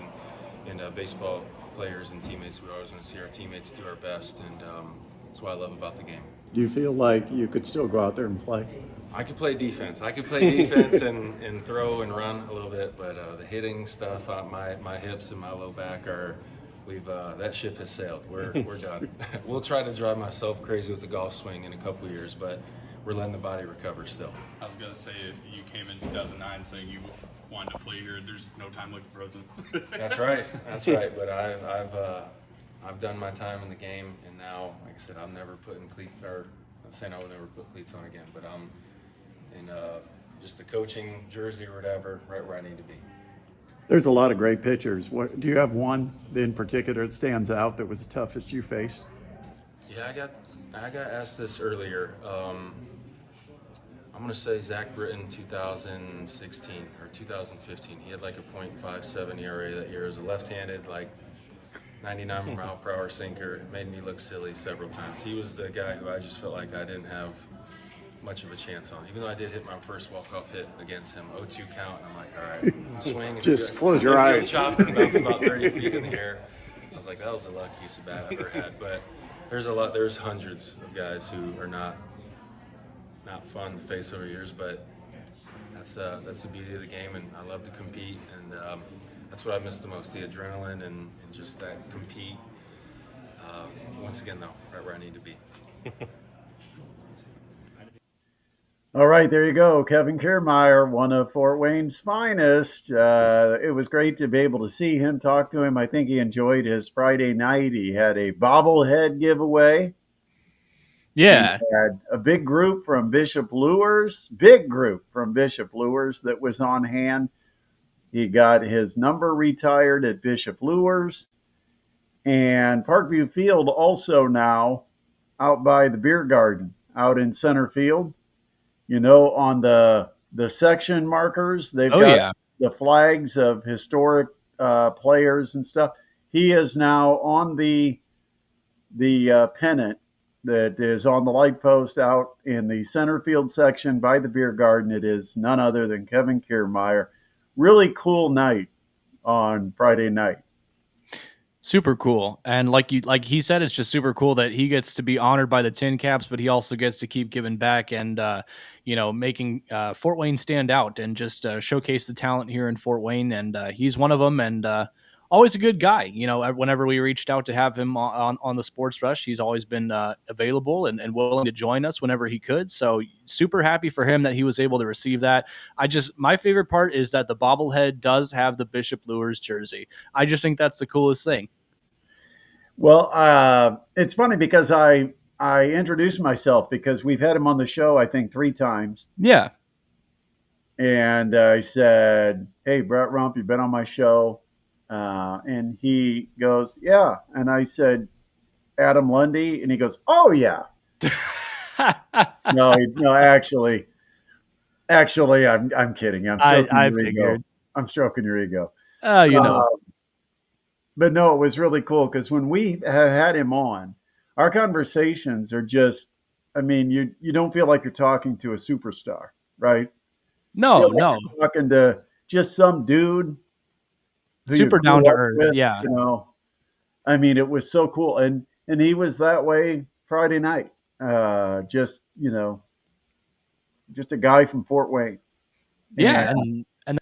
And baseball players and teammates, we always want to see our teammates do our best, and that's what I love about the game. Do you feel like you could still go out there and play? I could play defense. And throw and run a little bit, but the hitting stuff, my hips and my low back that ship has sailed. We're done. We'll try to drive myself crazy with the golf swing in a couple years, but we're letting the body recover still. I was gonna say, you came in 2009 saying you wanted to play here. There's no time like the present. That's right. But I've done my time in the game, and now, like I said, I'm never putting cleats, or I'm not saying I will never put cleats on again, but I'm in just a coaching jersey or whatever, right where I need to be. There's a lot of great pitchers. Do you have one in particular that stands out that was the toughest you faced? Yeah, I got asked this earlier. I'm going to say Zach Britton 2016 or 2015. He had like a .57 ERA that year. It was a left-handed, like 99 mile per hour sinker. It made me look silly several times. He was the guy who I just felt like I didn't have much of a chance on, even though I did hit my first walk-off hit against him, 0-2 count, and I'm like, all right, swing. Just close your eyes. Chop and bounce about 30 feet in the air. I was like, that was the luckiest bat I've ever had. But there's hundreds of guys who are not fun to face over years, but that's the beauty of the game, and I love to compete, and that's what I miss the most, the adrenaline and just that compete. Once again, though, right where I need to be. All right, there you go. Kevin Kiermaier, one of Fort Wayne's finest. It was great to be able to see him, talk to him. I think he enjoyed his Friday night. He had a bobblehead giveaway. Yeah. He had a big group from Bishop Luers that was on hand. He got his number retired at Bishop Luers. And Parkview Field also now out by the beer garden, out in center field. You know, on the section markers, they've got the flags of historic players and stuff. He is now on the pennant that is on the light post out in the center field section by the beer garden. It is none other than Kevin Kiermaier. Really cool night on Friday night. Super cool. And like he said, it's just super cool that he gets to be honored by the Tin Caps, but he also gets to keep giving back and, making Fort Wayne stand out and just showcase the talent here in Fort Wayne. And he's one of them, and always a good guy. You know, whenever we reached out to have him on the Sports Rush, he's always been available and willing to join us whenever he could. So super happy for him that he was able to receive that. My favorite part is that the bobblehead does have the Bishop Luers jersey. I just think that's the coolest thing. Well, it's funny because I introduced myself because we've had him on the show, I think 3 times. Yeah. And I said, hey, Brett Rump, you've been on my show. And he goes, yeah. And I said, Adam Lundy. And he goes, oh, yeah. No, actually, I'm kidding. I'm stroking your ego. But no, it was really cool because when we have had him on, our conversations are just, I mean, you don't feel like you're talking to a superstar, right? No. You're talking to just some dude. Super down to earth, yeah. You know, I mean, it was so cool. And he was that way Friday night. Just a guy from Fort Wayne. Yeah. And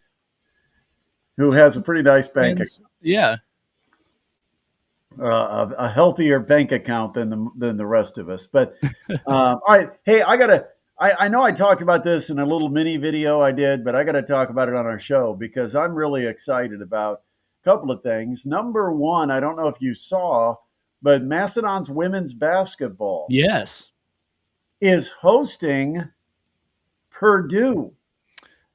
who has a pretty nice bank account. Yeah. A healthier bank account than the rest of us. But all right, hey, I know I talked about this in a little mini video I did, but I got to talk about it on our show because I'm really excited about a couple of things. Number one, I don't know if you saw, but Mastodon's women's basketball Yes. is hosting Purdue.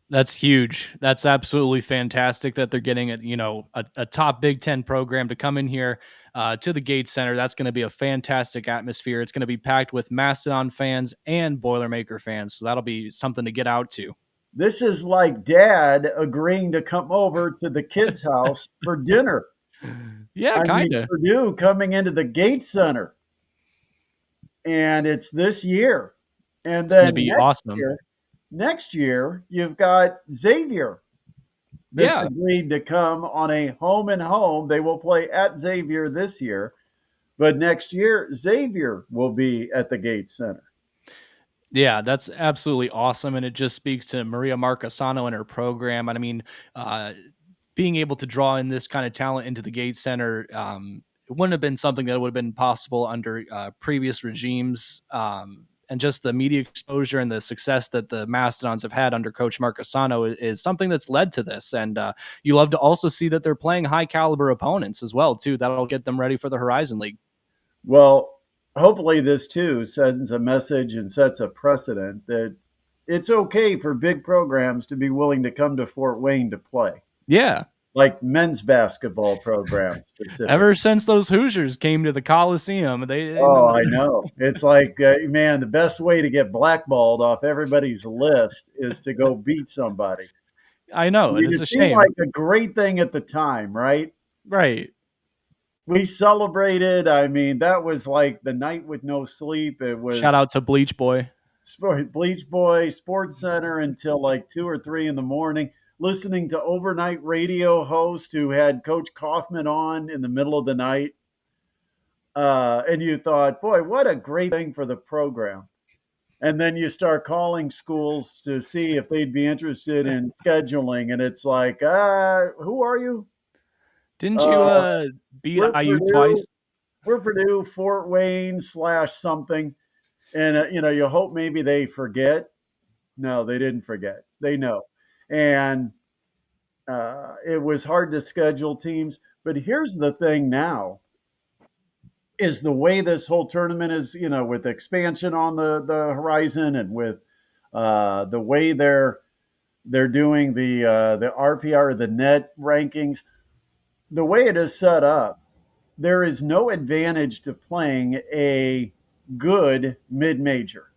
That's huge. That's absolutely fantastic that they're getting a top Big Ten program to come in here to the Gates Center. That's going to be a fantastic atmosphere. It's going to be packed with Mastodon fans and Boilermaker fans, so that'll be something to get out to. This is like dad agreeing to come over to the kids' house for dinner. Yeah, I mean, kind of. Purdue coming into the Gates Center, and it's this year. And It's going to then be awesome. next year, you've got Xavier that's Yeah. agreed to come on a home and home. They will play at Xavier this year, but next year, Xavier will be at the Gates Center. Yeah, that's absolutely awesome, and it just speaks to Maria Marcasano and her program. And I mean, being able to draw in this kind of talent into the Gates Center, it wouldn't have been something that would have been possible under previous regimes. And just the media exposure and the success that the Mastodons have had under Coach Marcasano is something that's led to this. And you love to also see that they're playing high caliber opponents as well, too. That'll get them ready for the Horizon League. Well, hopefully, this too sends a message and sets a precedent that it's okay for big programs to be willing to come to Fort Wayne to play, Yeah. like men's basketball programs specifically. Ever since those Hoosiers came to the Coliseum, they Oh, I know. It's like, man, the best way to get blackballed off everybody's list is to go beat somebody. I know, I and mean, it's it a seemed shame. like a great thing at the time, right? Right. We celebrated. I mean, that was like the night with no sleep. It was Shout out to Bleach Boy. Bleach Boy, Sports Center until like 2 or 3 in the morning, listening to overnight radio host who had Coach Kaufman on in the middle of the night. And you thought, boy, what a great thing for the program. And then you start calling schools to see if they'd be interested in scheduling. And it's like, who are you? Didn't you beat We're IU Purdue. twice? We're Purdue, Fort Wayne / something. And, you hope maybe they forget. No, they didn't forget. They know. And it was hard to schedule teams. But here's the thing now is the way this whole tournament is, with expansion on the horizon and with the way they're doing the RPR, the net rankings, the way it is set up, there is no advantage to playing a good mid-major.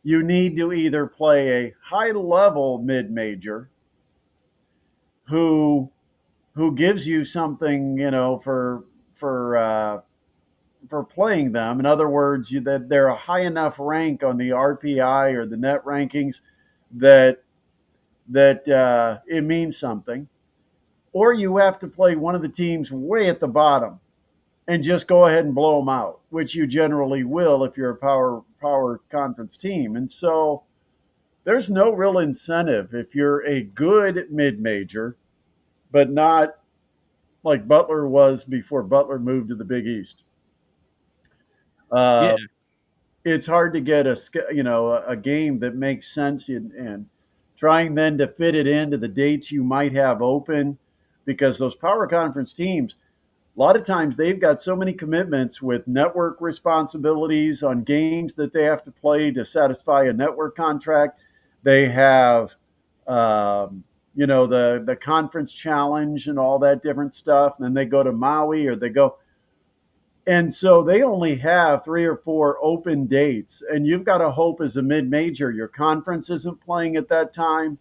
You need to either play a high-level mid-major who gives you something, for playing them. In other words, that they're a high enough rank on the RPI or the net rankings that it means something. Or you have to play one of the teams way at the bottom and just go ahead and blow them out, which you generally will if you're a power conference team. And so there's no real incentive if you're a good mid-major, but not like Butler was before Butler moved to the Big East. Yeah. It's hard to get a game that makes sense and trying then to fit it into the dates you might have open, because those power conference teams, a lot of times they've got so many commitments with network responsibilities on games that they have to play to satisfy a network contract. They have, the conference challenge and all that different stuff. And then they go to Maui or they go. And so they only have 3 or 4 open dates. And you've got to hope as a mid-major, your conference isn't playing at that time,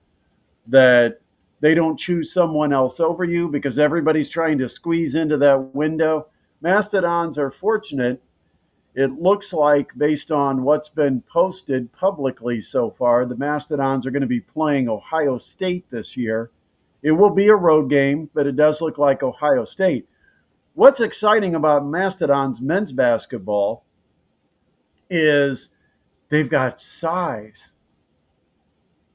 that they don't choose someone else over you because everybody's trying to squeeze into that window. Mastodons are fortunate. It looks like, based on what's been posted publicly so far, the Mastodons are going to be playing Ohio State this year. It will be a road game, but it does look like Ohio State. What's exciting about Mastodons men's basketball is they've got size.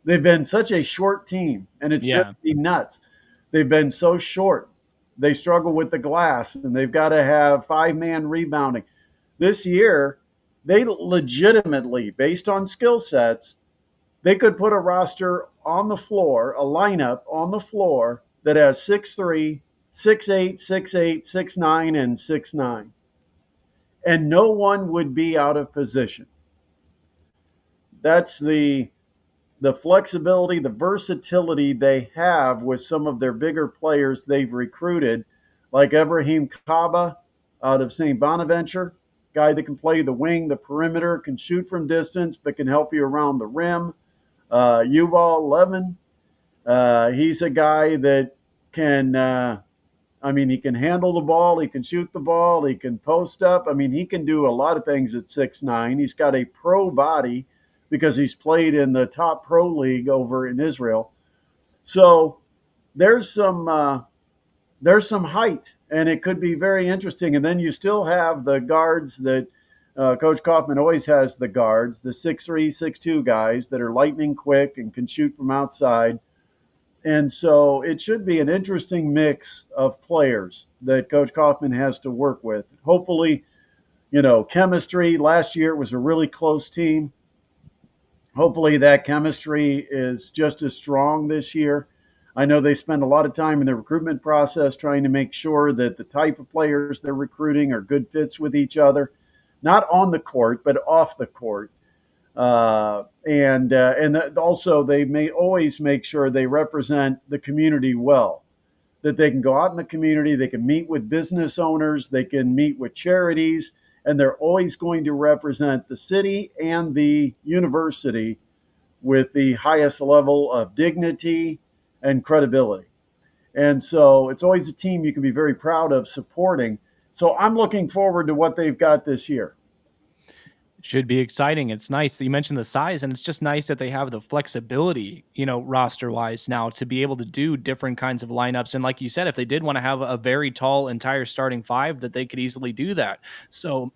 They've been such a short team, and it's just nuts. They've been so short. They struggle with the glass, and they've got to have 5-man rebounding. This year, they legitimately, based on skill sets, they could put a roster on the floor, a lineup on the floor that has 6'3", 6'8", 6'8", 6'9", and 6'9". And no one would be out of position. That's the flexibility, the versatility they have with some of their bigger players they've recruited, like Ibrahim Kaba out of St. Bonaventure, guy that can play the wing, the perimeter, can shoot from distance, but can help you around the rim. Yuval Levin, he's a guy that can, he can handle the ball, he can shoot the ball, he can post up. I mean, he can do a lot of things at 6'9". He's got a pro body because he's played in the top pro league over in Israel. So there's some height, and it could be very interesting. And then you still have the guards that Coach Kaufman always has, the guards, the 6'3", 6'2" guys that are lightning quick and can shoot from outside. And so it should be an interesting mix of players that Coach Kaufman has to work with. Hopefully, chemistry. Last year it was a really close team. Hopefully that chemistry is just as strong this year. I know they spend a lot of time in the recruitment process trying to make sure that the type of players they're recruiting are good fits with each other, not on the court, but off the court. And also they may always make sure they represent the community well, that they can go out in the community, they can meet with business owners, they can meet with charities, and they're always going to represent the city and the university with the highest level of dignity and credibility. And so it's always a team you can be very proud of supporting. So I'm looking forward to what they've got this year. Should be exciting. It's nice that you mentioned the size, and it's just nice that they have the flexibility, roster wise now to be able to do different kinds of lineups. And like you said, if they did want to have a very tall entire starting five, that they could easily do that. So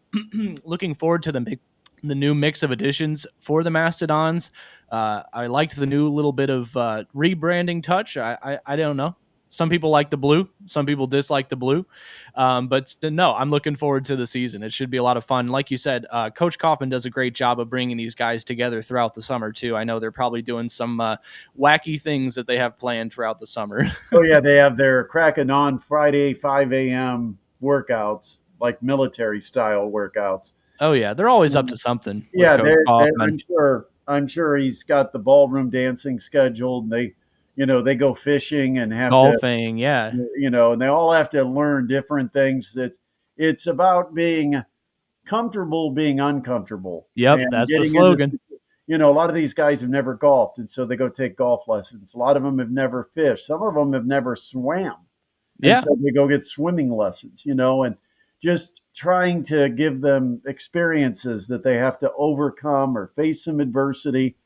looking forward to the new mix of additions for the Mastodons. I liked the new little bit of rebranding touch. I don't know. Some people like the blue. Some people dislike the blue. But no, I'm looking forward to the season. It should be a lot of fun. Like you said, Coach Kaufman does a great job of bringing these guys together throughout the summer, too. I know they're probably doing some wacky things that they have planned throughout the summer. Oh, yeah, they have their cracking on Friday, 5 a.m. workouts, like military-style workouts. Oh, yeah, they're always up to something. Yeah, I'm sure he's got the ballroom dancing scheduled. They go fishing and have golfing, yeah. And they all have to learn different things. It's about being comfortable, being uncomfortable. Yep, that's the slogan. A lot of these guys have never golfed, and so they go take golf lessons. A lot of them have never fished. Some of them have never swam. Yeah. So they go get swimming lessons, and just trying to give them experiences that they have to overcome or face some adversity.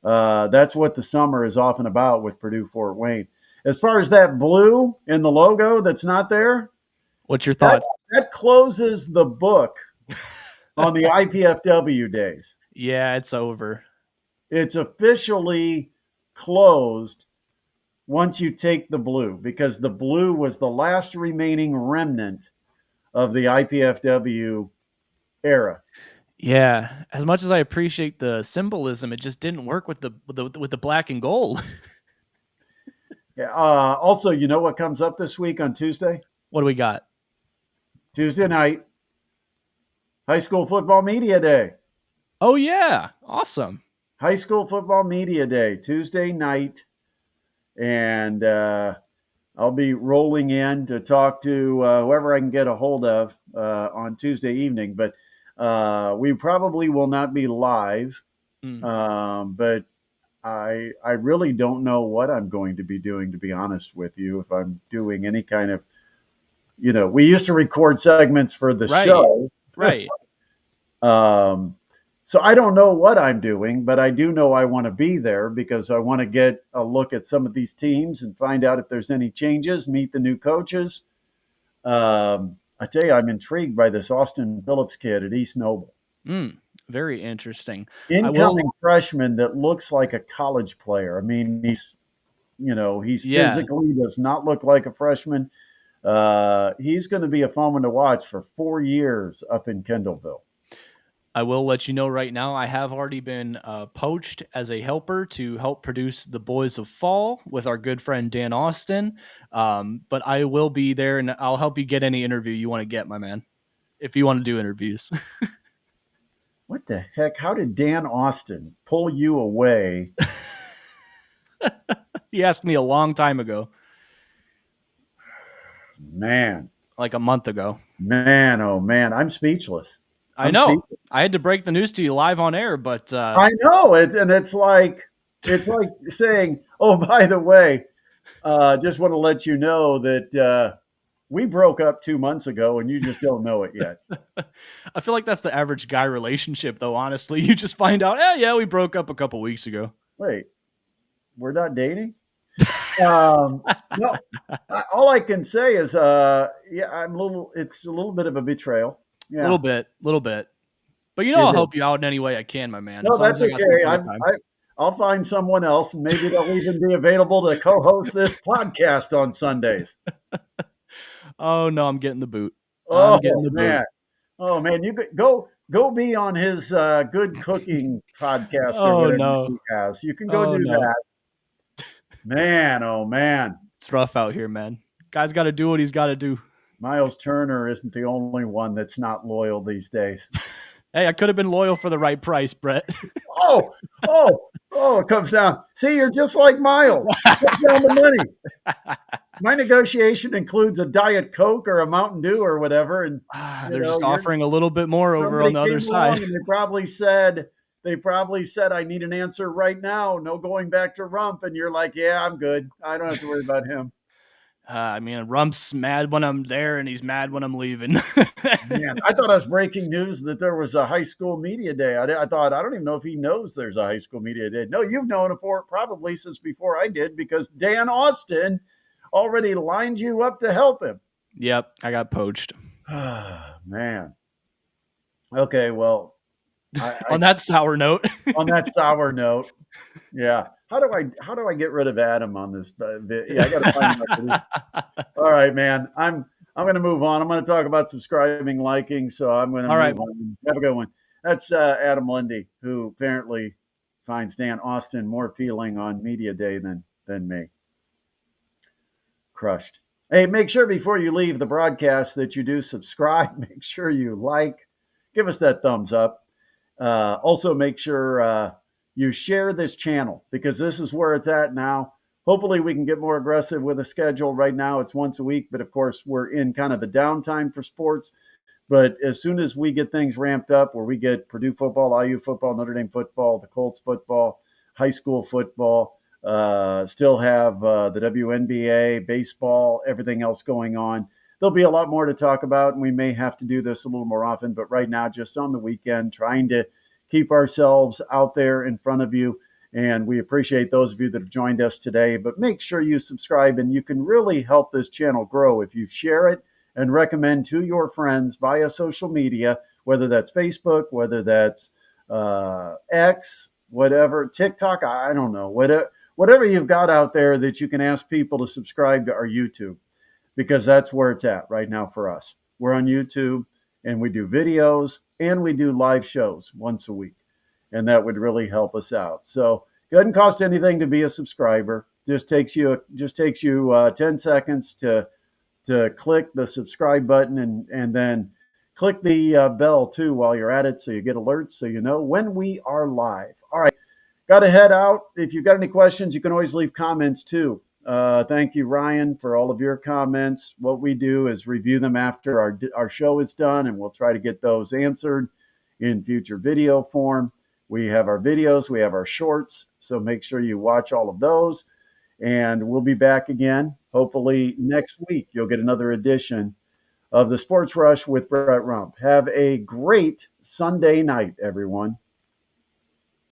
That's what the summer is often about with Purdue Fort Wayne. As far as that blue in the logo that's not there, what's your thoughts? That closes the book on the IPFW days. Yeah, it's over. It's officially closed once you take the blue, because the blue was the last remaining remnant of the IPFW era. Yeah, as much as I appreciate the symbolism, it just didn't work with the black and gold. Yeah. Also, you know what comes up this week on Tuesday? What do we got? Tuesday night, High School Football Media Day. Oh yeah, awesome. High School Football Media Day, Tuesday night, and I'll be rolling in to talk to whoever I can get a hold of on Tuesday evening. But we probably will not be live, but I really don't know what I'm going to be doing, to be honest with you. If I'm doing any kind of, we used to record segments for the show. Right. So I don't know what I'm doing, but I do know I want to be there because I want to get a look at some of these teams and find out if there's any changes, meet the new coaches. I tell you, I'm intrigued by this Austin Phillips kid at East Noble. Very interesting. Incoming freshman that looks like a college player. I mean, he's physically does not look like a freshman. He's going to be a fun one to watch for 4 years up in Kendallville. I will let you know right now, I have already been poached as a helper to help produce The Boys of Fall with our good friend Dan Austin. But I will be there, and I'll help you get any interview you want to get, my man, if you want to do interviews. What the heck? How did Dan Austin pull you away? He asked me a long time ago, Man, like a month ago. man, oh man, I'm speechless. I I'm know. speechless. I had to break the news to you live on air, but I know it, and it's like saying, "Oh, by the way, just want to let you know that we broke up 2 months ago, and you just don't know it yet." I feel like that's the average guy relationship, though, honestly. You just find out, yeah, we broke up a couple weeks ago. Wait, we're not dating? No, all I can say is, yeah, it's a little bit of a betrayal. A Yeah, little bit. But it I'll is. help you out in any way I can, my man, No, as long as that's I got some okay. free time. I'll find someone else, and maybe they'll even be available to co-host this podcast on Sundays. Oh, no, I'm getting the boot. I'm Oh getting the boot. man, oh man, you could go be on his good cooking podcast or Oh, whatever no. he has. You can go Oh, do no. that. Man, oh man, It's rough out here, man. Guy's got to do what he's got to do. Myles Turner isn't the only one that's not loyal these days. Hey, I could have been loyal for the right price, Brett. Oh, it comes down. See, you're just like Miles. It comes down to money. My negotiation includes a Diet Coke or a Mountain Dew or whatever, and They're just offering a little bit more over on the other side. And they probably said, I need an answer right now. No going back to Rump. And you're like, yeah, I'm good. I don't have to worry about him. I mean, Rump's mad when I'm there, and he's mad when I'm leaving. Man, I thought I was breaking news that there was a high school media day. I thought, I don't even know if he knows there's a high school media day. No, you've known it for probably since before I did, because Dan Austin already lined you up to help him. Yep, I got poached. Man. Okay, well, on that sour note. On that sour note, yeah. How do I get rid of Adam on this? Yeah, I got to find my. All right, man. I'm going to move on. I'm going to talk about subscribing, liking. So I'm going to move on. Have a good one. That's Adam Lundy, who apparently finds Dan Austin more appealing on Media Day than me. Crushed. Hey, make sure before you leave the broadcast that you do subscribe. Make sure you like. Give us that thumbs up. Also, make sure you share this channel, because this is where it's at now. Hopefully, we can get more aggressive with a schedule. Right now, it's once a week, but of course, we're in kind of the downtime for sports. But as soon as we get things ramped up, where we get Purdue football, IU football, Notre Dame football, the Colts football, high school football, still have the WNBA, baseball, everything else going on. There'll be a lot more to talk about, and we may have to do this a little more often. But right now, just on the weekend, trying to keep ourselves out there in front of you. And we appreciate those of you that have joined us today. But make sure you subscribe, and you can really help this channel grow if you share it and recommend to your friends via social media, whether that's Facebook, whether that's X, whatever, TikTok, I don't know, whatever you've got out there that you can ask people to subscribe to our YouTube, because that's where it's at right now for us. We're on YouTube, and we do videos, and we do live shows once a week, and that would really help us out. So it doesn't cost anything to be a subscriber. Just takes you 10 seconds to click the subscribe button, and then click the bell too while you're at it, so you get alerts, so you know when we are live. All right, got to head out. If you've got any questions, you can always leave comments too. Thank you, Ryan, for all of your comments. What we do is review them after our show is done, and we'll try to get those answered in future video form. We have our videos, we have our shorts, so make sure you watch all of those. And we'll be back again, hopefully next week. You'll get another edition of the Sports Rush with Brett Rump. Have a great Sunday night, everyone.